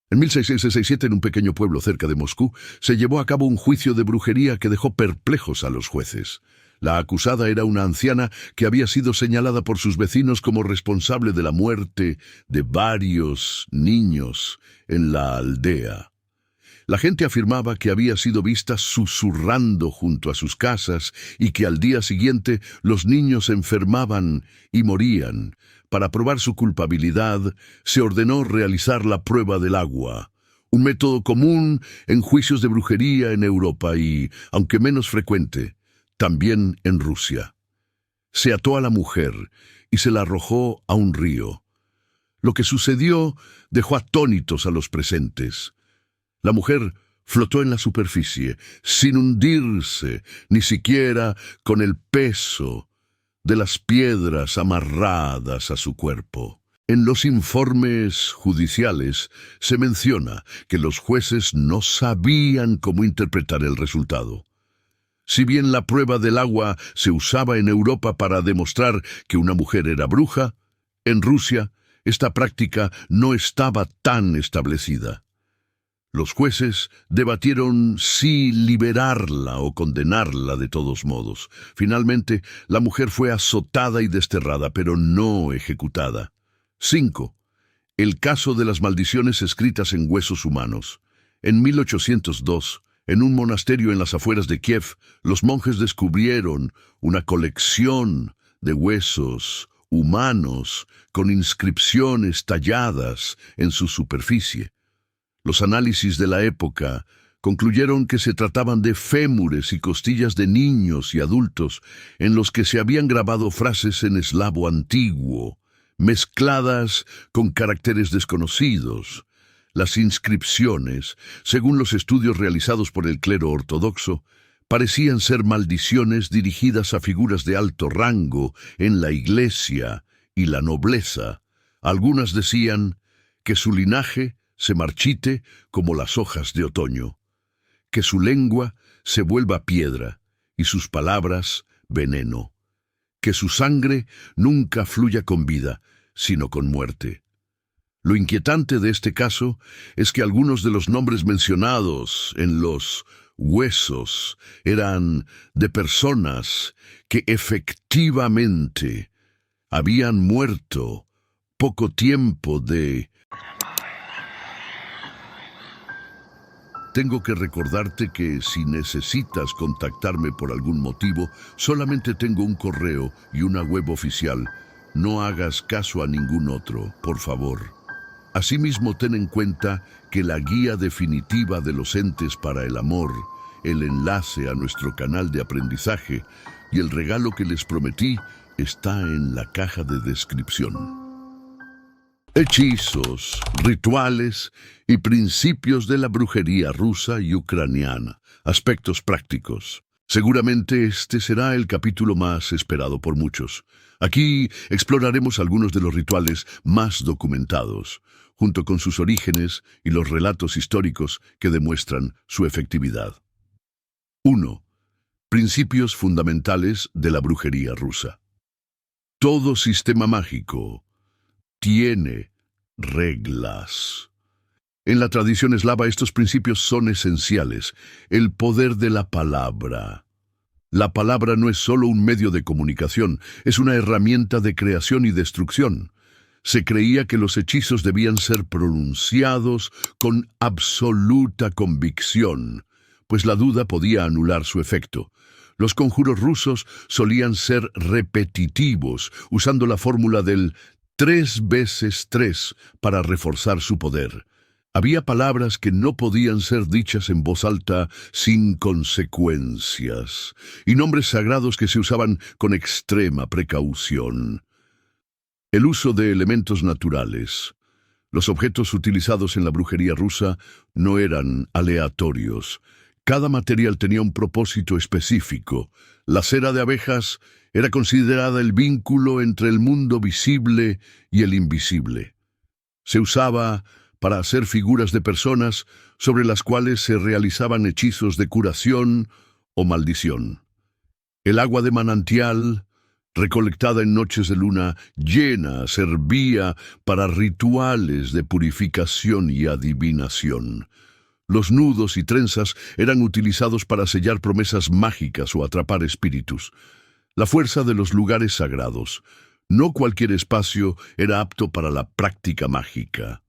En 1667, en un pequeño pueblo cerca de Moscú, se llevó a cabo un juicio de brujería que dejó perplejos a los jueces. La acusada era una anciana que había sido señalada por sus vecinos como responsable de la muerte de varios niños en la aldea. La gente afirmaba que había sido vista susurrando junto a sus casas y que al día siguiente los niños se enfermaban y morían. Para probar su culpabilidad, se ordenó realizar la prueba del agua, un método común en juicios de brujería en Europa y, aunque menos frecuente, también en Rusia. Se ató a la mujer y se la arrojó a un río. Lo que sucedió dejó atónitos a los presentes. La mujer flotó en la superficie, sin hundirse, ni siquiera con el peso de las piedras amarradas a su cuerpo. En los informes judiciales se menciona que los jueces no sabían cómo interpretar el resultado. Si bien la prueba del agua se usaba en Europa para demostrar que una mujer era bruja, en Rusia esta práctica no estaba tan establecida. Los jueces debatieron si liberarla o condenarla de todos modos. Finalmente, la mujer fue azotada y desterrada, pero no ejecutada. 5. El caso de las maldiciones escritas en huesos humanos. En 1802, en un monasterio en las afueras de Kiev, los monjes descubrieron una colección de huesos humanos con inscripciones talladas en su superficie. Los análisis de la época concluyeron que se trataban de fémures y costillas de niños y adultos en los que se habían grabado frases en eslavo antiguo, mezcladas con caracteres desconocidos. Las inscripciones, según los estudios realizados por el clero ortodoxo, parecían ser maldiciones dirigidas a figuras de alto rango en la iglesia y la nobleza. Algunas decían que su linaje se marchite como las hojas de otoño, que su lengua se vuelva piedra y sus palabras veneno, que su sangre nunca fluya con vida, sino con muerte. Lo inquietante de este caso es que algunos de los nombres mencionados en los huesos eran de personas que efectivamente habían muerto poco tiempo de... Tengo que recordarte que si necesitas contactarme por algún motivo, solamente tengo un correo y una web oficial. No hagas caso a ningún otro, por favor. Asimismo, ten en cuenta que la guía definitiva de los entes para el amor, el enlace a nuestro canal de aprendizaje y el regalo que les prometí está en la caja de descripción. Hechizos, rituales y principios de la brujería rusa y ucraniana. Aspectos prácticos. Seguramente este será el capítulo más esperado por muchos. Aquí exploraremos algunos de los rituales más documentados, junto con sus orígenes y los relatos históricos que demuestran su efectividad. 1. Principios fundamentales de la brujería rusa. Todo sistema mágico tiene reglas. En la tradición eslava estos principios son esenciales. El poder de la palabra. La palabra no es solo un medio de comunicación, es una herramienta de creación y destrucción. Se creía que los hechizos debían ser pronunciados con absoluta convicción, pues la duda podía anular su efecto. Los conjuros rusos solían ser repetitivos, usando la fórmula del 3 veces 3 para reforzar su poder. Había palabras que no podían ser dichas en voz alta sin consecuencias, y nombres sagrados que se usaban con extrema precaución. El uso de elementos naturales. Los objetos utilizados en la brujería rusa no eran aleatorios. Cada material tenía un propósito específico. La cera de abejas era considerada el vínculo entre el mundo visible y el invisible. Se usaba para hacer figuras de personas sobre las cuales se realizaban hechizos de curación o maldición. El agua de manantial, recolectada en noches de luna llena, servía para rituales de purificación y adivinación. Los nudos y trenzas eran utilizados para sellar promesas mágicas o atrapar espíritus. La fuerza de los lugares sagrados. No cualquier espacio era apto para la práctica mágica.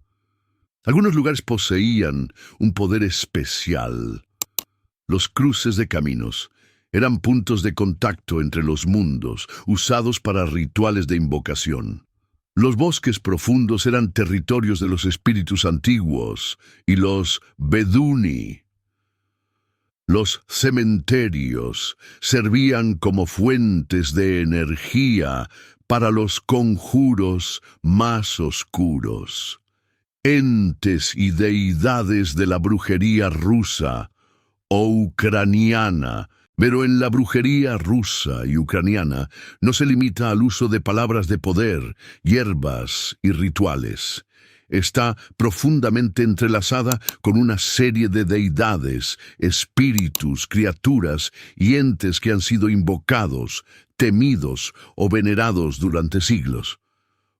Algunos lugares poseían un poder especial. Los cruces de caminos eran puntos de contacto entre los mundos, usados para rituales de invocación. Los bosques profundos eran territorios de los espíritus antiguos y los Beduni. Los cementerios servían como fuentes de energía para los conjuros más oscuros. Entes y deidades de la brujería rusa o ucraniana. Pero en la brujería rusa y ucraniana no se limita al uso de palabras de poder, hierbas y rituales. Está profundamente entrelazada con una serie de deidades, espíritus, criaturas y entes que han sido invocados, temidos o venerados durante siglos.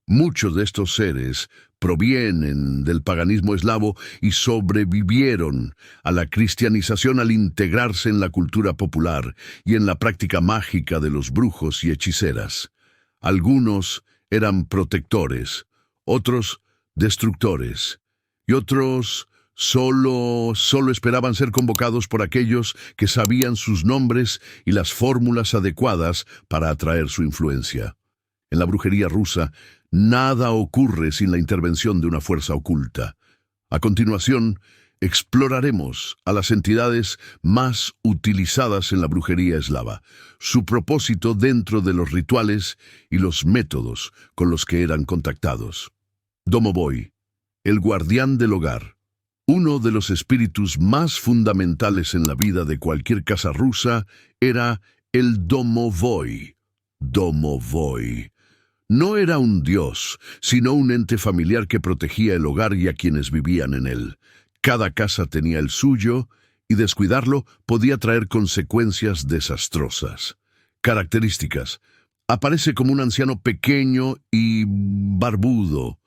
Muchos de estos seres provienen del paganismo eslavo y sobrevivieron a la cristianización al integrarse en la cultura popular y en la práctica mágica de los brujos y hechiceras. Algunos eran protectores, otros destructores, y otros solo esperaban ser convocados por aquellos que sabían sus nombres y las fórmulas adecuadas para atraer su influencia. En la brujería rusa, nada ocurre sin la intervención de una fuerza oculta. A continuación, exploraremos a las entidades más utilizadas en la brujería eslava, su propósito dentro de los rituales y los métodos con los que eran contactados. Domovoi, el guardián del hogar. Uno de los espíritus más fundamentales en la vida de cualquier casa rusa era el Domovoi. Domovoi. No era un dios, sino un ente familiar que protegía el hogar y a quienes vivían en él. Cada casa tenía el suyo, y descuidarlo podía traer consecuencias desastrosas. Características. Aparece como un anciano pequeño y barbudo,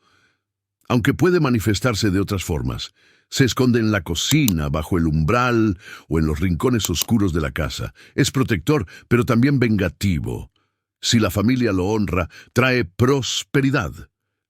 aunque puede manifestarse de otras formas. Se esconde en la cocina, bajo el umbral o en los rincones oscuros de la casa. Es protector, pero también vengativo. Si la familia lo honra, trae prosperidad.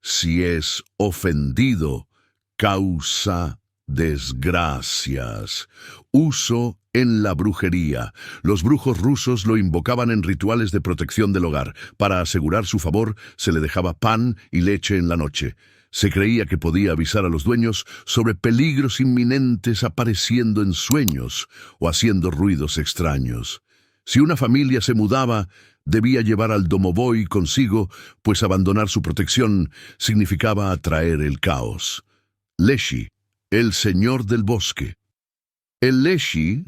Si es ofendido, causa desgracias. Uso en la brujería. Los brujos rusos lo invocaban en rituales de protección del hogar. Para asegurar su favor, se le dejaba pan y leche en la noche. Se creía que podía avisar a los dueños sobre peligros inminentes apareciendo en sueños o haciendo ruidos extraños. Si una familia se mudaba, debía llevar al Domovoi consigo, pues abandonar su protección significaba atraer el caos. Leshi, el señor del bosque. El Leshi,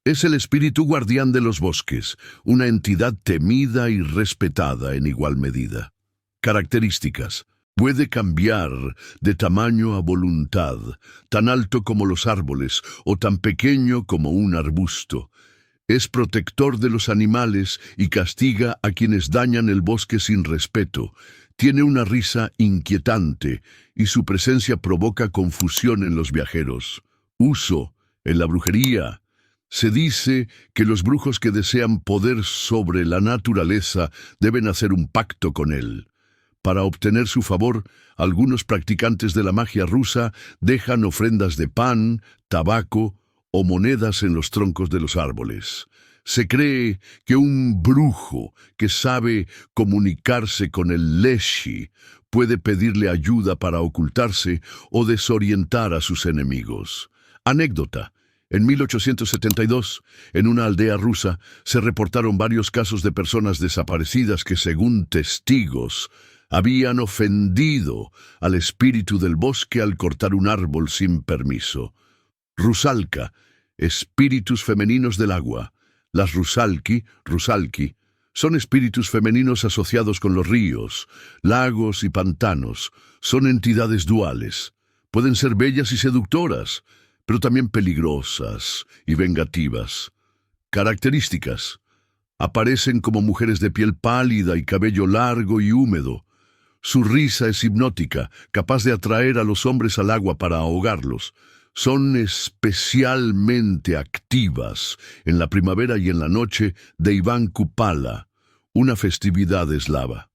es el espíritu guardián de los bosques, una entidad temida y respetada en igual medida. Características. Puede cambiar de tamaño a voluntad, tan alto como los árboles o tan pequeño como un arbusto. Es protector de los animales y castiga a quienes dañan el bosque sin respeto. Tiene una risa inquietante y su presencia provoca confusión en los viajeros. Uso en la brujería. Se dice que los brujos que desean poder sobre la naturaleza deben hacer un pacto con él. Para obtener su favor, algunos practicantes de la magia rusa dejan ofrendas de pan, tabaco o monedas en los troncos de los árboles. Se cree que un brujo que sabe comunicarse con el Leshi puede pedirle ayuda para ocultarse o desorientar a sus enemigos. Anécdota. En 1872, en una aldea rusa, se reportaron varios casos de personas desaparecidas que, según testigos, habían ofendido al espíritu del bosque al cortar un árbol sin permiso. Rusalka, espíritus femeninos del agua. Las rusalki, son espíritus femeninos asociados con los ríos, lagos y pantanos. Son entidades duales. Pueden ser bellas y seductoras, pero también peligrosas y vengativas. Características. Aparecen como mujeres de piel pálida y cabello largo y húmedo. Su risa es hipnótica, capaz de atraer a los hombres al agua para ahogarlos. son especialmente activas en la primavera y en la noche de Iván Kupala, una festividad eslava.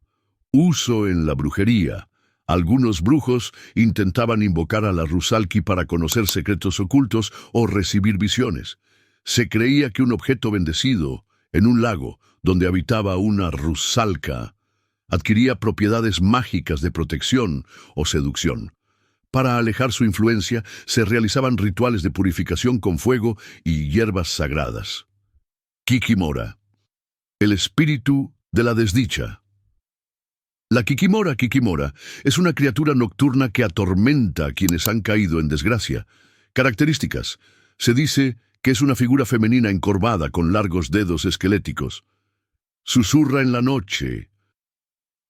Uso en la brujería. Algunos brujos intentaban invocar a la Rusalki para conocer secretos ocultos o recibir visiones. Se creía que un objeto bendecido en un lago donde habitaba una rusalka adquiría propiedades mágicas de protección o seducción. Para alejar su influencia, se realizaban rituales de purificación con fuego y hierbas sagradas. Kikimora, el espíritu de la desdicha. La Kikimora es una criatura nocturna que atormenta a quienes han caído en desgracia. Características. Se dice que es una figura femenina encorvada con largos dedos esqueléticos. Susurra en la noche,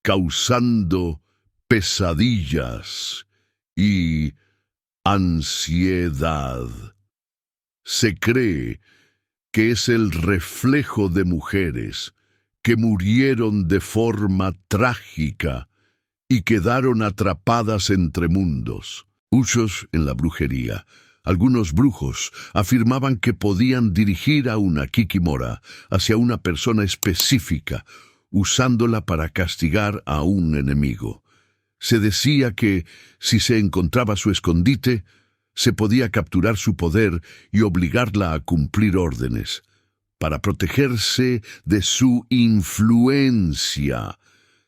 causando pesadillas y ansiedad. Se cree que es el reflejo de mujeres que murieron de forma trágica y quedaron atrapadas entre mundos. Usos en la brujería. Algunos brujos afirmaban que podían dirigir a una Kikimora hacia una persona específica, usándola para castigar a un enemigo. Se decía que, si se encontraba su escondite, se podía capturar su poder y obligarla a cumplir órdenes. Para protegerse de su influencia,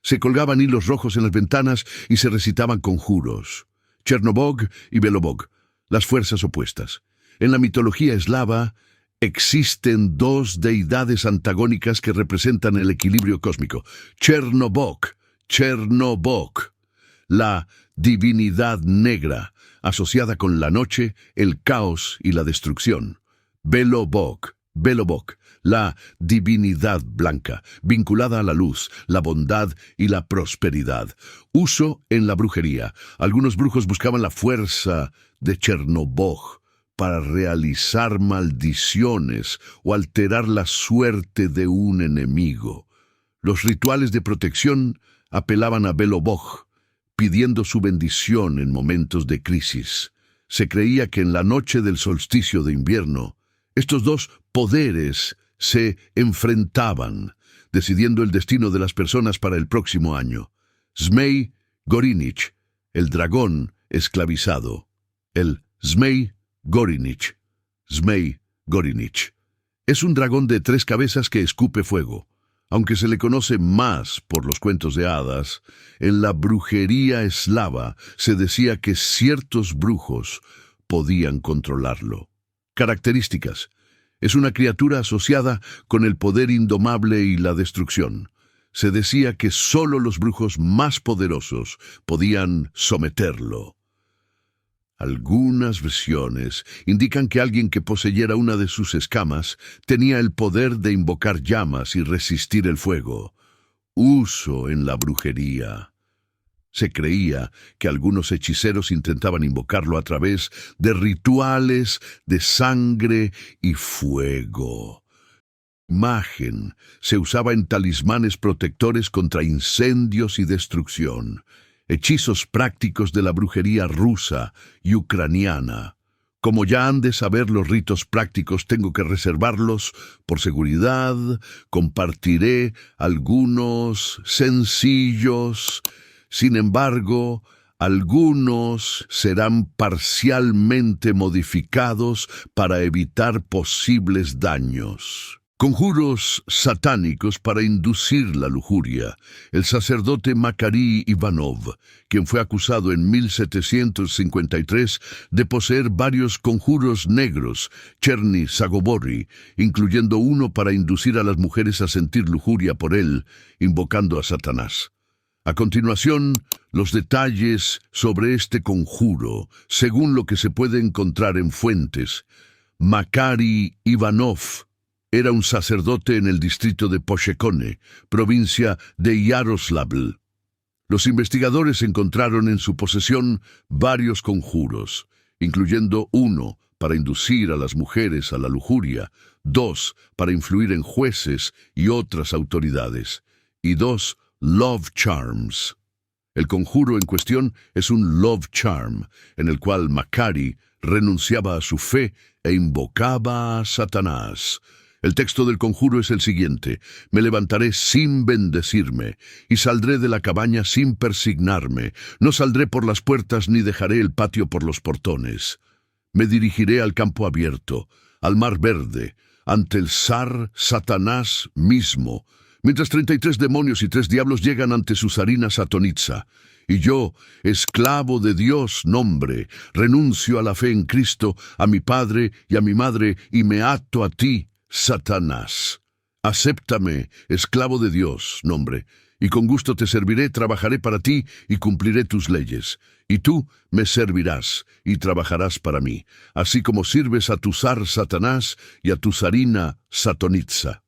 se colgaban hilos rojos en las ventanas y se recitaban conjuros. Chernobog y Belobog, las fuerzas opuestas. En la mitología eslava existen dos deidades antagónicas que representan el equilibrio cósmico. Chernobog, la divinidad negra, asociada con la noche, el caos y la destrucción. Belobog, la divinidad blanca, vinculada a la luz, la bondad y la prosperidad. Uso en la brujería. Algunos brujos buscaban la fuerza de Chernobog para realizar maldiciones o alterar la suerte de un enemigo. Los rituales de protección apelaban a Belobog, pidiendo su bendición en momentos de crisis. Se creía que en la noche del solsticio de invierno, estos dos poderes se enfrentaban, decidiendo el destino de las personas para el próximo año. Zmei Gorinich, el dragón esclavizado. El Zmei Gorinich. Es un dragón de 3 cabezas que escupe fuego. Aunque se le conoce más por los cuentos de hadas, en la brujería eslava se decía que ciertos brujos podían controlarlo. Características. Es una criatura asociada con el poder indomable y la destrucción. Se decía que solo los brujos más poderosos podían someterlo. Algunas versiones indican que alguien que poseyera una de sus escamas tenía el poder de invocar llamas y resistir el fuego. Uso en la brujería. Se creía que algunos hechiceros intentaban invocarlo a través de rituales de sangre y fuego. Imagen se usaba en talismanes protectores contra incendios y destrucción. Hechizos prácticos de la brujería rusa y ucraniana. Como ya han de saber los ritos prácticos, tengo que reservarlos por seguridad. Compartiré algunos sencillos. Sin embargo, algunos serán parcialmente modificados para evitar posibles daños. Conjuros satánicos para inducir la lujuria. El sacerdote Makari Ivanov, quien fue acusado en 1753 de poseer varios conjuros negros, Cherny Zagoborri, incluyendo uno para inducir a las mujeres a sentir lujuria por él, invocando a Satanás. A continuación, los detalles sobre este conjuro, según lo que se puede encontrar en fuentes. Makari Ivanov era un sacerdote en el distrito de Poshekone, provincia de Yaroslavl. Los investigadores encontraron en su posesión varios conjuros, incluyendo uno para inducir a las mujeres a la lujuria, 2 para influir en jueces y otras autoridades, y 2 love charms. El conjuro en cuestión es un love charm, en el cual Macari renunciaba a su fe e invocaba a Satanás. El texto del conjuro es el siguiente: me levantaré sin bendecirme, y saldré de la cabaña sin persignarme, no saldré por las puertas ni dejaré el patio por los portones. Me dirigiré al campo abierto, al mar verde, ante el zar Satanás mismo, mientras 33 demonios y 3 diablos llegan ante su zarina Satonitza. Y yo, esclavo de Dios, nombre, renuncio a la fe en Cristo, a mi padre y a mi madre, y me ato a ti, Satanás. Acéptame, esclavo de Dios, nombre, y con gusto te serviré, trabajaré para ti y cumpliré tus leyes. Y tú me servirás y trabajarás para mí, así como sirves a tu zar Satanás y a tu zarina Satonitza.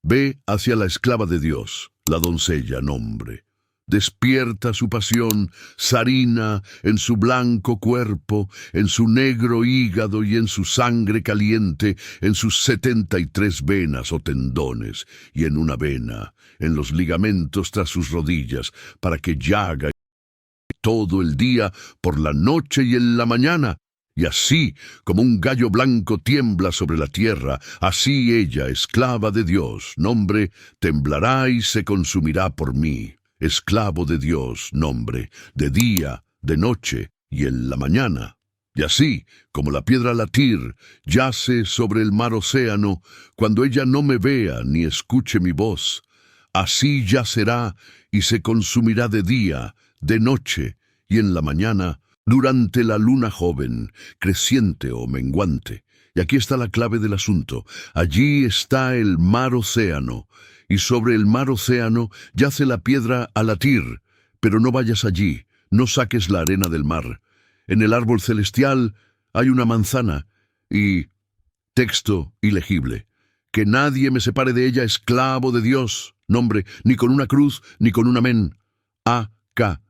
Ve hacia la esclava de Dios, la doncella, nombre. Despierta su pasión, zarina, en su blanco cuerpo, en su negro hígado y en su sangre caliente, en sus 73 venas o tendones, y en una vena, en los ligamentos tras sus rodillas, para que llaga todo el día, por la noche y en la mañana. Y así, como un gallo blanco tiembla sobre la tierra, así ella, esclava de Dios, nombre, temblará y se consumirá por mí. Esclavo de Dios, nombre, de día, de noche y en la mañana. Y así, como la piedra latir yace sobre el mar océano, cuando ella no me vea ni escuche mi voz, así yacerá y se consumirá de día, de noche y en la mañana, durante la luna joven, creciente o menguante. Y aquí está la clave del asunto. Allí está el mar océano, y sobre el mar océano yace la piedra a latir, pero no vayas allí, no saques la arena del mar. En el árbol celestial hay una manzana, y texto ilegible: que nadie me separe de ella, esclavo de Dios, nombre, ni con una cruz, ni con un amén. A-K-M-N-A-A.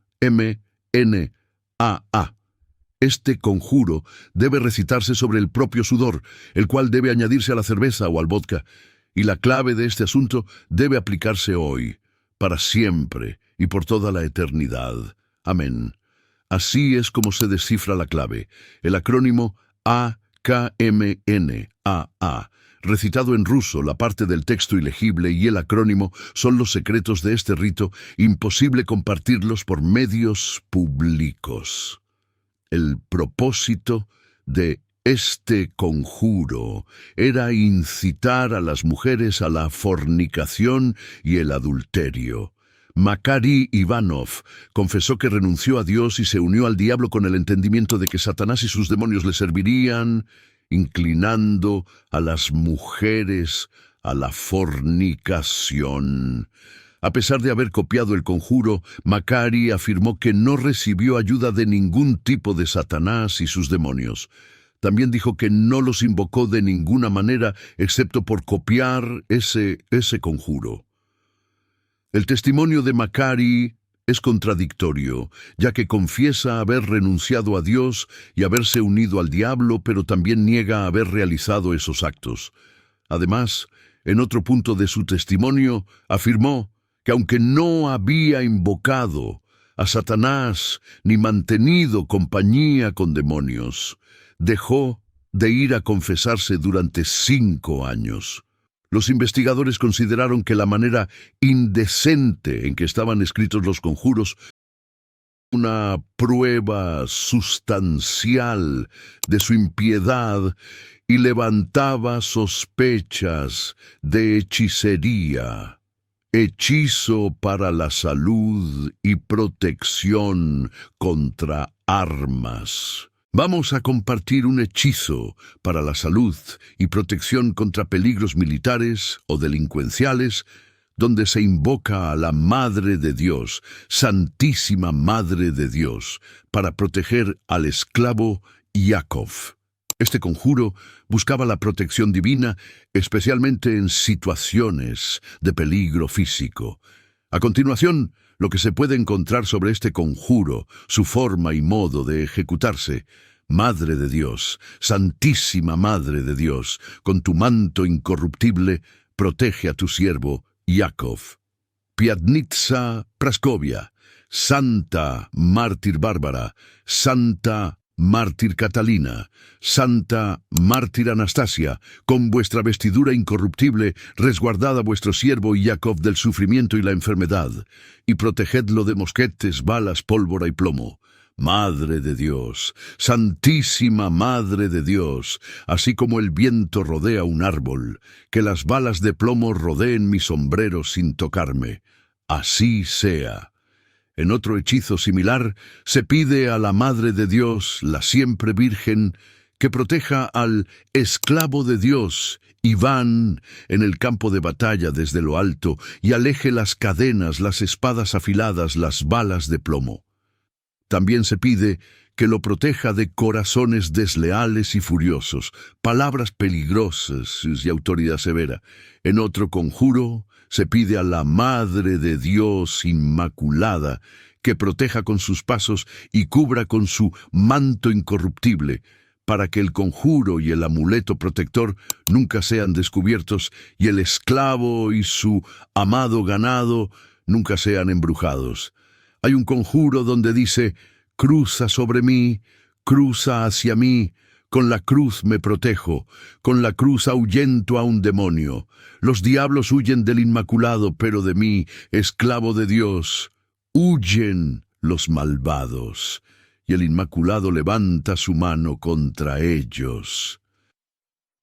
Este conjuro debe recitarse sobre el propio sudor, el cual debe añadirse a la cerveza o al vodka, y la clave de este asunto debe aplicarse hoy, para siempre y por toda la eternidad. Amén. Así es como se descifra la clave, el acrónimo A-K-M-N-A-A. Recitado en ruso, la parte del texto ilegible y el acrónimo son los secretos de este rito, imposible compartirlos por medios públicos. El propósito de este conjuro era incitar a las mujeres a la fornicación y el adulterio. Macari Ivanov confesó que renunció a Dios y se unió al diablo con el entendimiento de que Satanás y sus demonios le servirían, inclinando a las mujeres a la fornicación. A pesar de haber copiado el conjuro, Macari afirmó que no recibió ayuda de ningún tipo de Satanás y sus demonios. También dijo que no los invocó de ninguna manera excepto por copiar ese conjuro. El testimonio de Macari es contradictorio, ya que confiesa haber renunciado a Dios y haberse unido al diablo, pero también niega haber realizado esos actos. Además, en otro punto de su testimonio, afirmó que aunque no había invocado a Satanás ni mantenido compañía con demonios, dejó de ir a confesarse durante 5 años. Los investigadores consideraron que la manera indecente en que estaban escritos los conjuros una prueba sustancial de su impiedad y levantaba sospechas de hechicería. Hechizo para la salud y protección contra armas. Vamos a compartir un hechizo para la salud y protección contra peligros militares o delincuenciales, donde se invoca a la Madre de Dios, Santísima Madre de Dios, para proteger al esclavo Jacob. Este conjuro buscaba la protección divina, especialmente en situaciones de peligro físico. A continuación, lo que se puede encontrar sobre este conjuro, su forma y modo de ejecutarse. Madre de Dios, Santísima Madre de Dios, con tu manto incorruptible, protege a tu siervo Jacob. Piadnitsa Praskovia, Santa Mártir Bárbara, Santa Mártir Catalina, Santa Mártir Anastasia, con vuestra vestidura incorruptible, resguardad a vuestro siervo Jacob del sufrimiento y la enfermedad, y protegedlo de mosquetes, balas, pólvora y plomo. Madre de Dios, Santísima Madre de Dios, así como el viento rodea un árbol, que las balas de plomo rodeen mi sombrero sin tocarme. Así sea. En otro hechizo similar, se pide a la Madre de Dios, la siempre Virgen, que proteja al esclavo de Dios, Iván, en el campo de batalla desde lo alto, y aleje las cadenas, las espadas afiladas, las balas de plomo. También se pide que lo proteja de corazones desleales y furiosos, palabras peligrosas y autoridad severa. En otro conjuro, se pide a la Madre de Dios Inmaculada que proteja con sus pasos y cubra con su manto incorruptible, para que el conjuro y el amuleto protector nunca sean descubiertos y el esclavo y su amado ganado nunca sean embrujados. Hay un conjuro donde dice: cruza sobre mí, cruza hacia mí, con la cruz me protejo, con la cruz ahuyento a un demonio. Los diablos huyen del Inmaculado, pero de mí, esclavo de Dios, huyen los malvados. Y el Inmaculado levanta su mano contra ellos.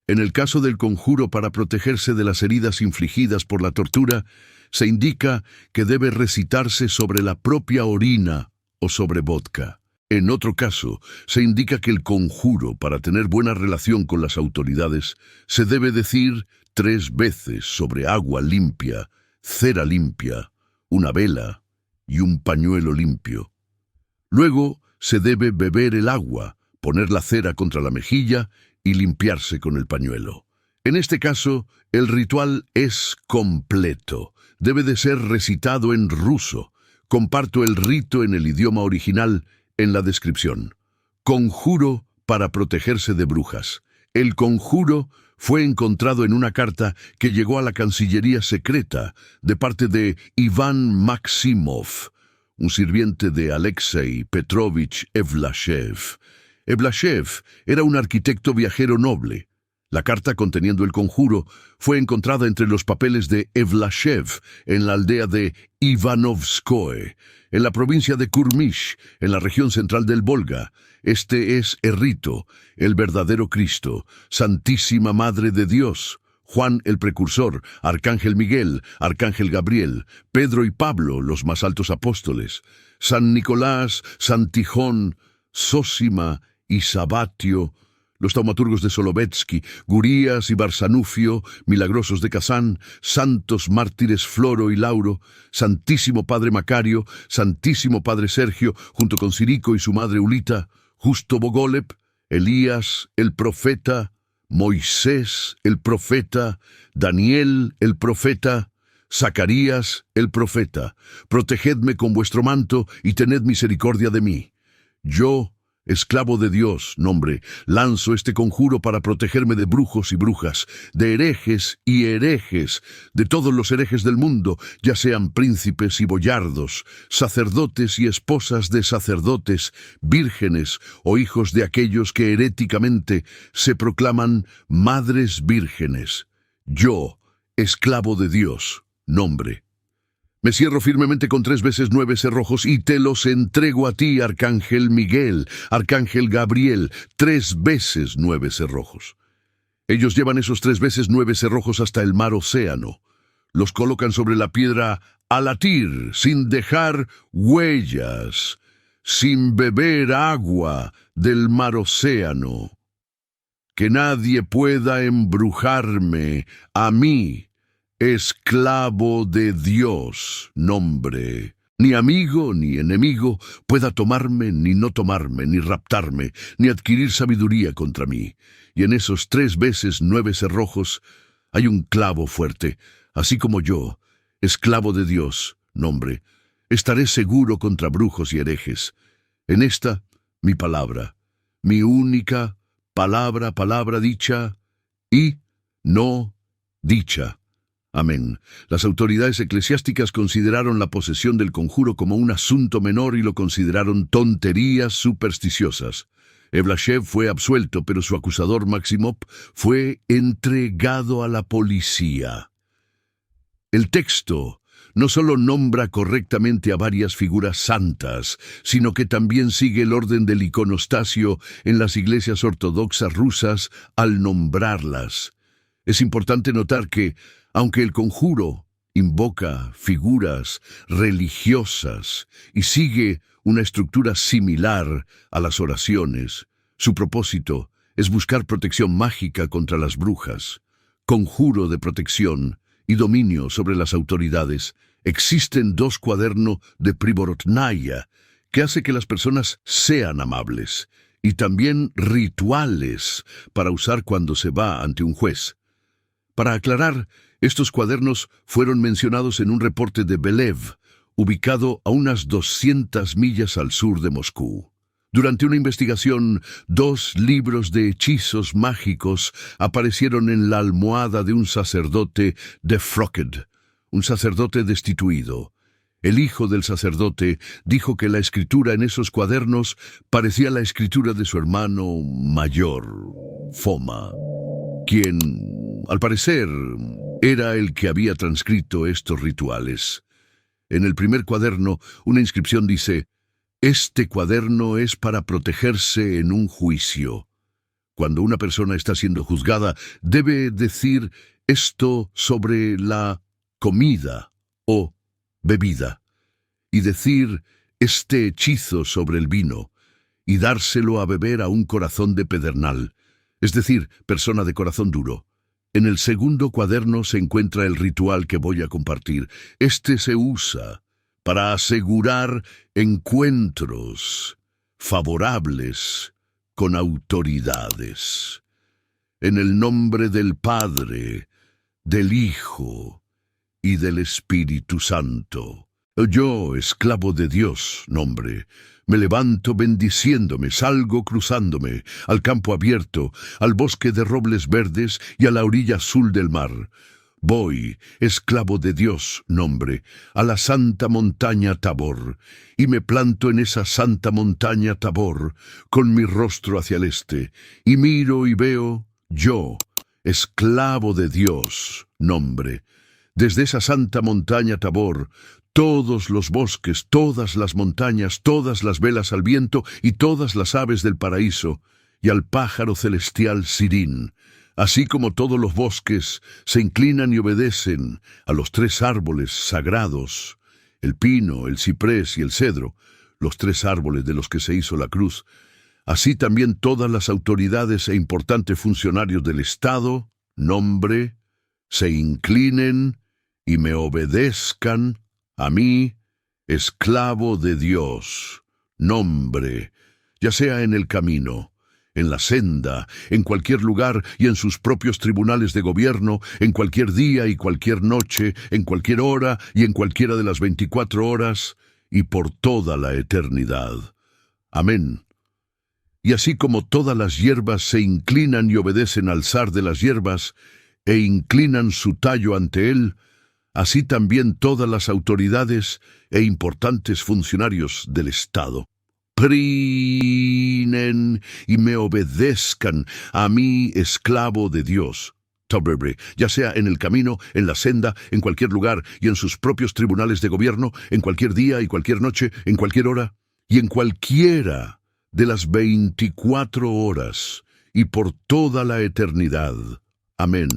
En el caso del conjuro para protegerse de las heridas infligidas por la tortura, se indica que debe recitarse sobre la propia orina o sobre vodka. En otro caso, se indica que el conjuro para tener buena relación con las autoridades se debe decir 3 veces sobre agua limpia, cera limpia, una vela y un pañuelo limpio. Luego se debe beber el agua, poner la cera contra la mejilla y limpiarse con el pañuelo. En este caso, el ritual es completo. Debe de ser recitado en ruso. Comparto el rito en el idioma original en la descripción. Conjuro para protegerse de brujas. El conjuro fue encontrado en una carta que llegó a la Cancillería secreta de parte de Iván Maximov, un sirviente de Alexei Petrovich Evlashev. Evlashev era un arquitecto viajero noble. La carta conteniendo el conjuro fue encontrada entre los papeles de Evlashev en la aldea de Ivanovskoe, en la provincia de Kurmish, en la región central del Volga. Este es el rito, el verdadero Cristo, Santísima Madre de Dios, Juan el Precursor, Arcángel Miguel, Arcángel Gabriel, Pedro y Pablo, los más altos apóstoles, San Nicolás, San Tijón, Zósima y Sabatio, los taumaturgos de Solovetsky, Gurías y Barsanufio, milagrosos de Kazán, santos mártires Floro y Lauro, Santísimo Padre Macario, Santísimo Padre Sergio, junto con Cirico y su madre Ulita, Justo Bogoleb, Elías el profeta, Moisés el profeta, Daniel el profeta, Zacarías el profeta. Protegedme con vuestro manto y tened misericordia de mí. Yo, esclavo de Dios, nombre, lanzo este conjuro para protegerme de brujos y brujas, de herejes y herejes, de todos los herejes del mundo, ya sean príncipes y boyardos, sacerdotes y esposas de sacerdotes, vírgenes o hijos de aquellos que heréticamente se proclaman madres vírgenes. Yo, esclavo de Dios, nombre. Me cierro firmemente con 3 veces 9 cerrojos y te los entrego a ti, Arcángel Miguel, Arcángel Gabriel, 3 veces 9 cerrojos. Ellos llevan esos 3 veces 9 cerrojos hasta el mar Océano. Los colocan sobre la piedra Alatir, sin dejar huellas, sin beber agua del mar Océano. Que nadie pueda embrujarme a mí, esclavo de Dios, nombre. Ni amigo ni enemigo pueda tomarme, ni no tomarme, ni raptarme, ni adquirir sabiduría contra mí. Y en esos 3 veces 9 cerrojos hay un clavo fuerte, así como yo, esclavo de Dios, nombre. Estaré seguro contra brujos y herejes. En esta, mi palabra, mi única palabra dicha y no dicha. Amén. Las autoridades eclesiásticas consideraron la posesión del conjuro como un asunto menor y lo consideraron tonterías supersticiosas. Evlashev fue absuelto, pero su acusador Maximov fue entregado a la policía. El texto no solo nombra correctamente a varias figuras santas, sino que también sigue el orden del iconostasio en las iglesias ortodoxas rusas al nombrarlas. Es importante notar que, aunque el conjuro invoca figuras religiosas y sigue una estructura similar a las oraciones, su propósito es buscar protección mágica contra las brujas, conjuro de protección y dominio sobre las autoridades. Existen dos cuadernos de Privorotnaya que hace que las personas sean amables y también rituales para usar cuando se va ante un juez. Para aclarar, estos cuadernos fueron mencionados en un reporte de Belev, ubicado a unas 200 millas al sur de Moscú. Durante una investigación, 2 libros de hechizos mágicos aparecieron en la almohada de un sacerdote de Froked, un sacerdote destituido. El hijo del sacerdote dijo que la escritura en esos cuadernos parecía la escritura de su hermano mayor, Foma, quien, al parecer, era el que había transcrito estos rituales. En el primer cuaderno, una inscripción dice: «Este cuaderno es para protegerse en un juicio». Cuando una persona está siendo juzgada, debe decir esto sobre la comida o bebida, y decir este hechizo sobre el vino, y dárselo a beber a un corazón de pedernal, es decir, persona de corazón duro. En el segundo cuaderno se encuentra el ritual que voy a compartir. Este se usa para asegurar encuentros favorables con autoridades. En el nombre del Padre, del Hijo y del Espíritu Santo. Yo, esclavo de Dios, nombre, me levanto bendiciéndome, salgo cruzándome, al campo abierto, al bosque de robles verdes y a la orilla azul del mar. Voy, esclavo de Dios, nombre, a la santa montaña Tabor, y me planto en esa santa montaña Tabor, con mi rostro hacia el este, y miro y veo, yo, esclavo de Dios, nombre, desde esa santa montaña Tabor, todos los bosques, todas las montañas, todas las velas al viento y todas las aves del paraíso, y al pájaro celestial Sirín, así como todos los bosques, se inclinan y obedecen a los 3 árboles sagrados, el pino, el ciprés y el cedro, los 3 árboles de los que se hizo la cruz. Así también todas las autoridades e importantes funcionarios del Estado, nombre, se inclinen y me obedezcan a mí, esclavo de Dios, nombre, ya sea en el camino, en la senda, en cualquier lugar y en sus propios tribunales de gobierno, en cualquier día y cualquier noche, en cualquier hora y en cualquiera de las 24 horas, y por toda la eternidad. Amén. Y así como todas las hierbas se inclinan y obedecen al zar de las hierbas, e inclinan su tallo ante él, así también todas las autoridades e importantes funcionarios del Estado prinen y me obedezcan a mí, esclavo de Dios, ya sea en el camino, en la senda, en cualquier lugar y en sus propios tribunales de gobierno, en cualquier día y cualquier noche, en cualquier hora y en cualquiera de las 24 horas y por toda la eternidad. Amén.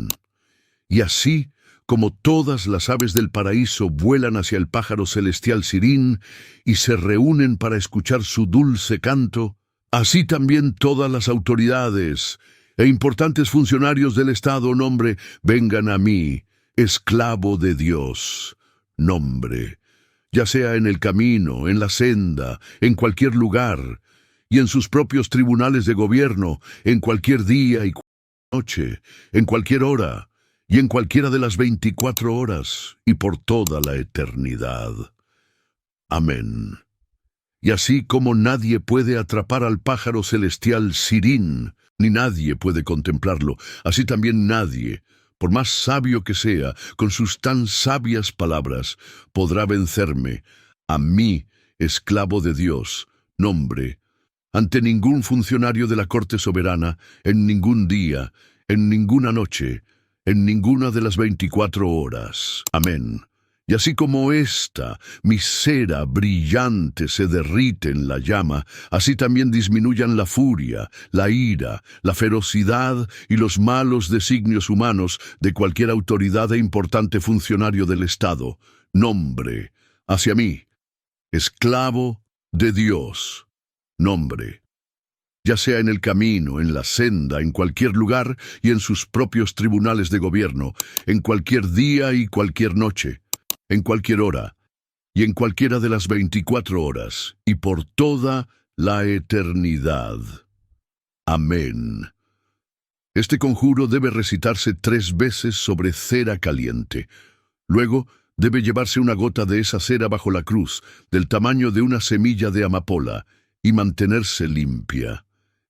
Y así, como todas las aves del paraíso vuelan hacia el pájaro celestial Sirín y se reúnen para escuchar su dulce canto, así también todas las autoridades e importantes funcionarios del Estado, nombre, vengan a mí, esclavo de Dios, nombre, ya sea en el camino, en la senda, en cualquier lugar, y en sus propios tribunales de gobierno, en cualquier día y noche, en cualquier hora, y en cualquiera de las 24 horas, y por toda la eternidad. Amén. Y así como nadie puede atrapar al pájaro celestial Sirín, ni nadie puede contemplarlo, así también nadie por más sabio que sea, con sus tan sabias palabras, podrá vencerme, a mí, esclavo de Dios, nombre, ante ningún funcionario de la corte soberana, en ningún día, en ninguna noche, en ninguna de las 24 horas. Amén. Y así como esta, mi cera brillante se derrite en la llama, así también disminuyan la furia, la ira, la ferocidad y los malos designios humanos de cualquier autoridad e importante funcionario del Estado. Nombre, hacia mí, esclavo de Dios. Nombre. Ya sea en el camino, en la senda, en cualquier lugar y en sus propios tribunales de gobierno, en cualquier día y cualquier noche, en cualquier hora, y en cualquiera de las 24 horas, y por toda la eternidad. Amén. Este conjuro debe recitarse 3 veces sobre cera caliente. Luego, debe llevarse una gota de esa cera bajo la cruz, del tamaño de una semilla de amapola, y mantenerse limpia.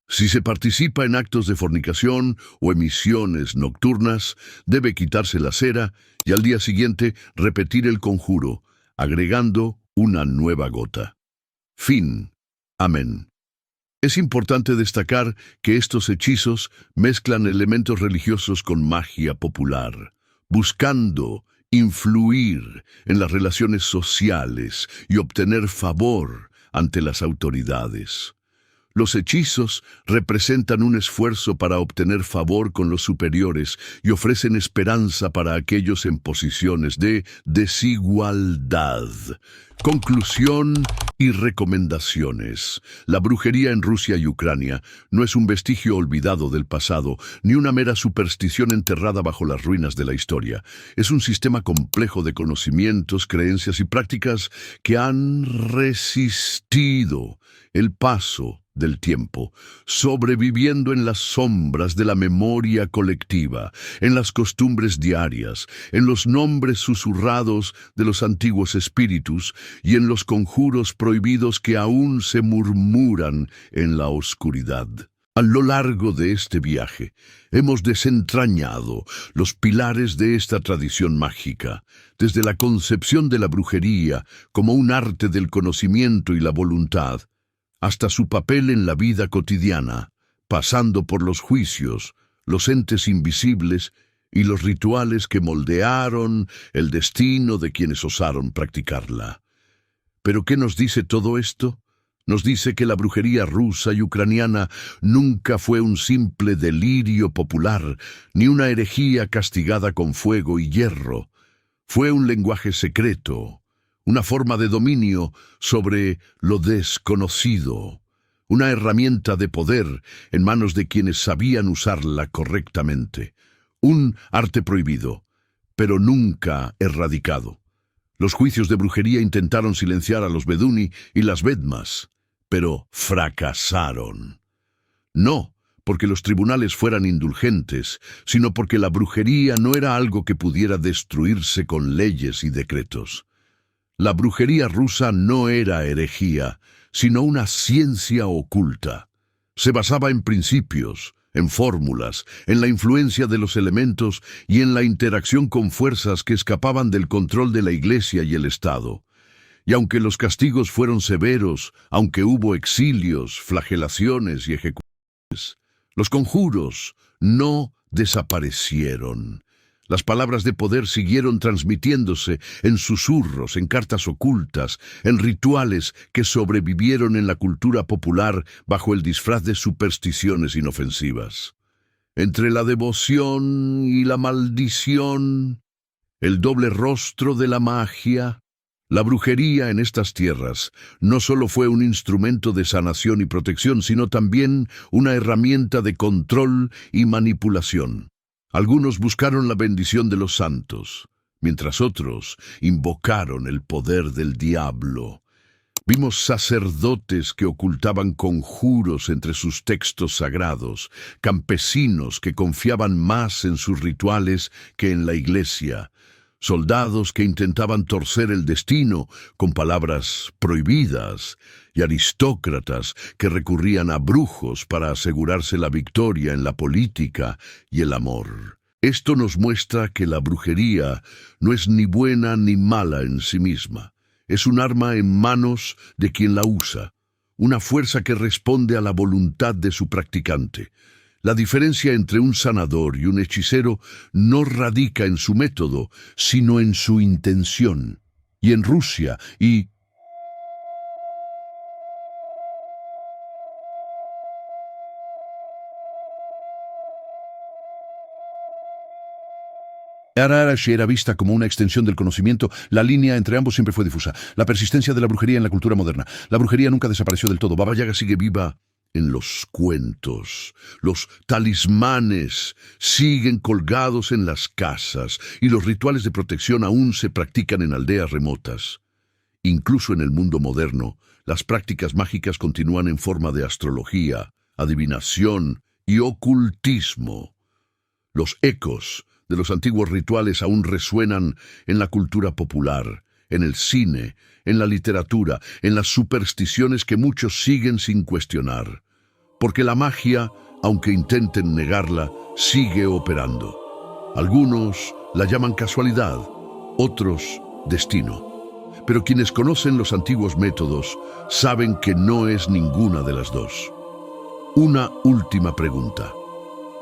Si se participa en actos de fornicación o emisiones nocturnas, debe quitarse la cera y al día siguiente repetir el conjuro, agregando una nueva gota. Fin. Amén. Es importante destacar que estos hechizos mezclan elementos religiosos con magia popular, buscando influir en las relaciones sociales y obtener favor ante las autoridades. Los hechizos representan un esfuerzo para obtener favor con los superiores y ofrecen esperanza para aquellos en posiciones de desigualdad. Conclusión y recomendaciones. La brujería en Rusia y Ucrania no es un vestigio olvidado del pasado, ni una mera superstición enterrada bajo las ruinas de la historia. Es un sistema complejo de conocimientos, creencias y prácticas que han resistido el paso del tiempo, sobreviviendo en las sombras de la memoria colectiva, en las costumbres diarias, en los nombres susurrados de los antiguos espíritus y en los conjuros prohibidos que aún se murmuran en la oscuridad. A lo largo de este viaje, hemos desentrañado los pilares de esta tradición mágica, desde la concepción de la brujería como un arte del conocimiento y la voluntad, hasta su papel en la vida cotidiana, pasando por los juicios, los entes invisibles y los rituales que moldearon el destino de quienes osaron practicarla. ¿Pero qué nos dice todo esto? Nos dice que la brujería rusa y ucraniana nunca fue un simple delirio popular, ni una herejía castigada con fuego y hierro. Fue un lenguaje secreto, una forma de dominio sobre lo desconocido, una herramienta de poder en manos de quienes sabían usarla correctamente, un arte prohibido, pero nunca erradicado. Los juicios de brujería intentaron silenciar a los Beduni y las Vedmas, pero fracasaron. No porque los tribunales fueran indulgentes, sino porque la brujería no era algo que pudiera destruirse con leyes y decretos. La brujería rusa no era herejía, sino una ciencia oculta. Se basaba en principios, en fórmulas, en la influencia de los elementos y en la interacción con fuerzas que escapaban del control de la Iglesia y el Estado. Y aunque los castigos fueron severos, aunque hubo exilios, flagelaciones y ejecuciones, los conjuros no desaparecieron. Las palabras de poder siguieron transmitiéndose en susurros, en cartas ocultas, en rituales que sobrevivieron en la cultura popular bajo el disfraz de supersticiones inofensivas. Entre la devoción y la maldición, el doble rostro de la magia, la brujería en estas tierras no solo fue un instrumento de sanación y protección, sino también una herramienta de control y manipulación. Algunos buscaron la bendición de los santos, mientras otros invocaron el poder del diablo. Vimos sacerdotes que ocultaban conjuros entre sus textos sagrados, campesinos que confiaban más en sus rituales que en la iglesia, soldados que intentaban torcer el destino con palabras prohibidas y aristócratas que recurrían a brujos para asegurarse la victoria en la política y el amor. Esto nos muestra que la brujería no es ni buena ni mala en sí misma. Es un arma en manos de quien la usa, una fuerza que responde a la voluntad de su practicante. La diferencia entre un sanador y un hechicero no radica en su método, sino en su intención. Y en Rusia y Ararashi era vista como una extensión del conocimiento, la línea entre ambos siempre fue difusa. La persistencia de la brujería en la cultura moderna. La brujería nunca desapareció del todo. Baba Yaga sigue viva en los cuentos. Los talismanes siguen colgados en las casas y los rituales de protección aún se practican en aldeas remotas. Incluso en el mundo moderno, las prácticas mágicas continúan en forma de astrología, adivinación y ocultismo. Los ecos de los antiguos rituales aún resuenan en la cultura popular, en el cine, en la literatura, en las supersticiones que muchos siguen sin cuestionar. Porque la magia, aunque intenten negarla, sigue operando. Algunos la llaman casualidad, otros destino. Pero quienes conocen los antiguos métodos saben que no es ninguna de las dos. Una última pregunta.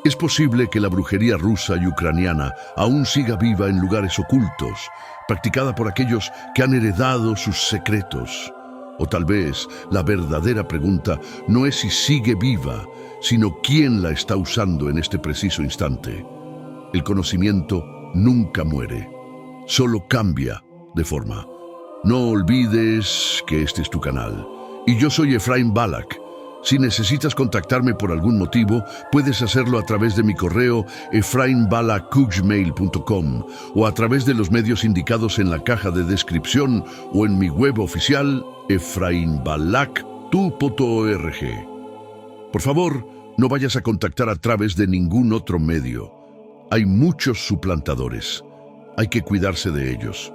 ¿Es posible que la brujería rusa y ucraniana aún siga viva en lugares ocultos, practicada por aquellos que han heredado sus secretos? O tal vez la verdadera pregunta no es si sigue viva, sino quién la está usando en este preciso instante. El conocimiento nunca muere, solo cambia de forma. No olvides que este es tu canal. Y yo soy Efraín Balak. Si necesitas contactarme por algún motivo, puedes hacerlo a través de mi correo efrainbalak@gmail.com o a través de los medios indicados en la caja de descripción o en mi web oficial efrainbalak.org. Por favor, no vayas a contactar a través de ningún otro medio. Hay muchos suplantadores. Hay que cuidarse de ellos.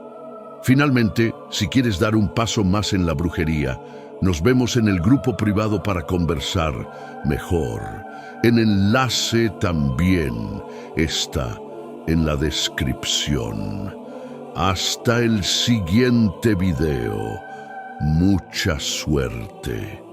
Finalmente, si quieres dar un paso más en la brujería, nos vemos en el grupo privado para conversar mejor. El enlace también está en la descripción. Hasta el siguiente video. Mucha suerte.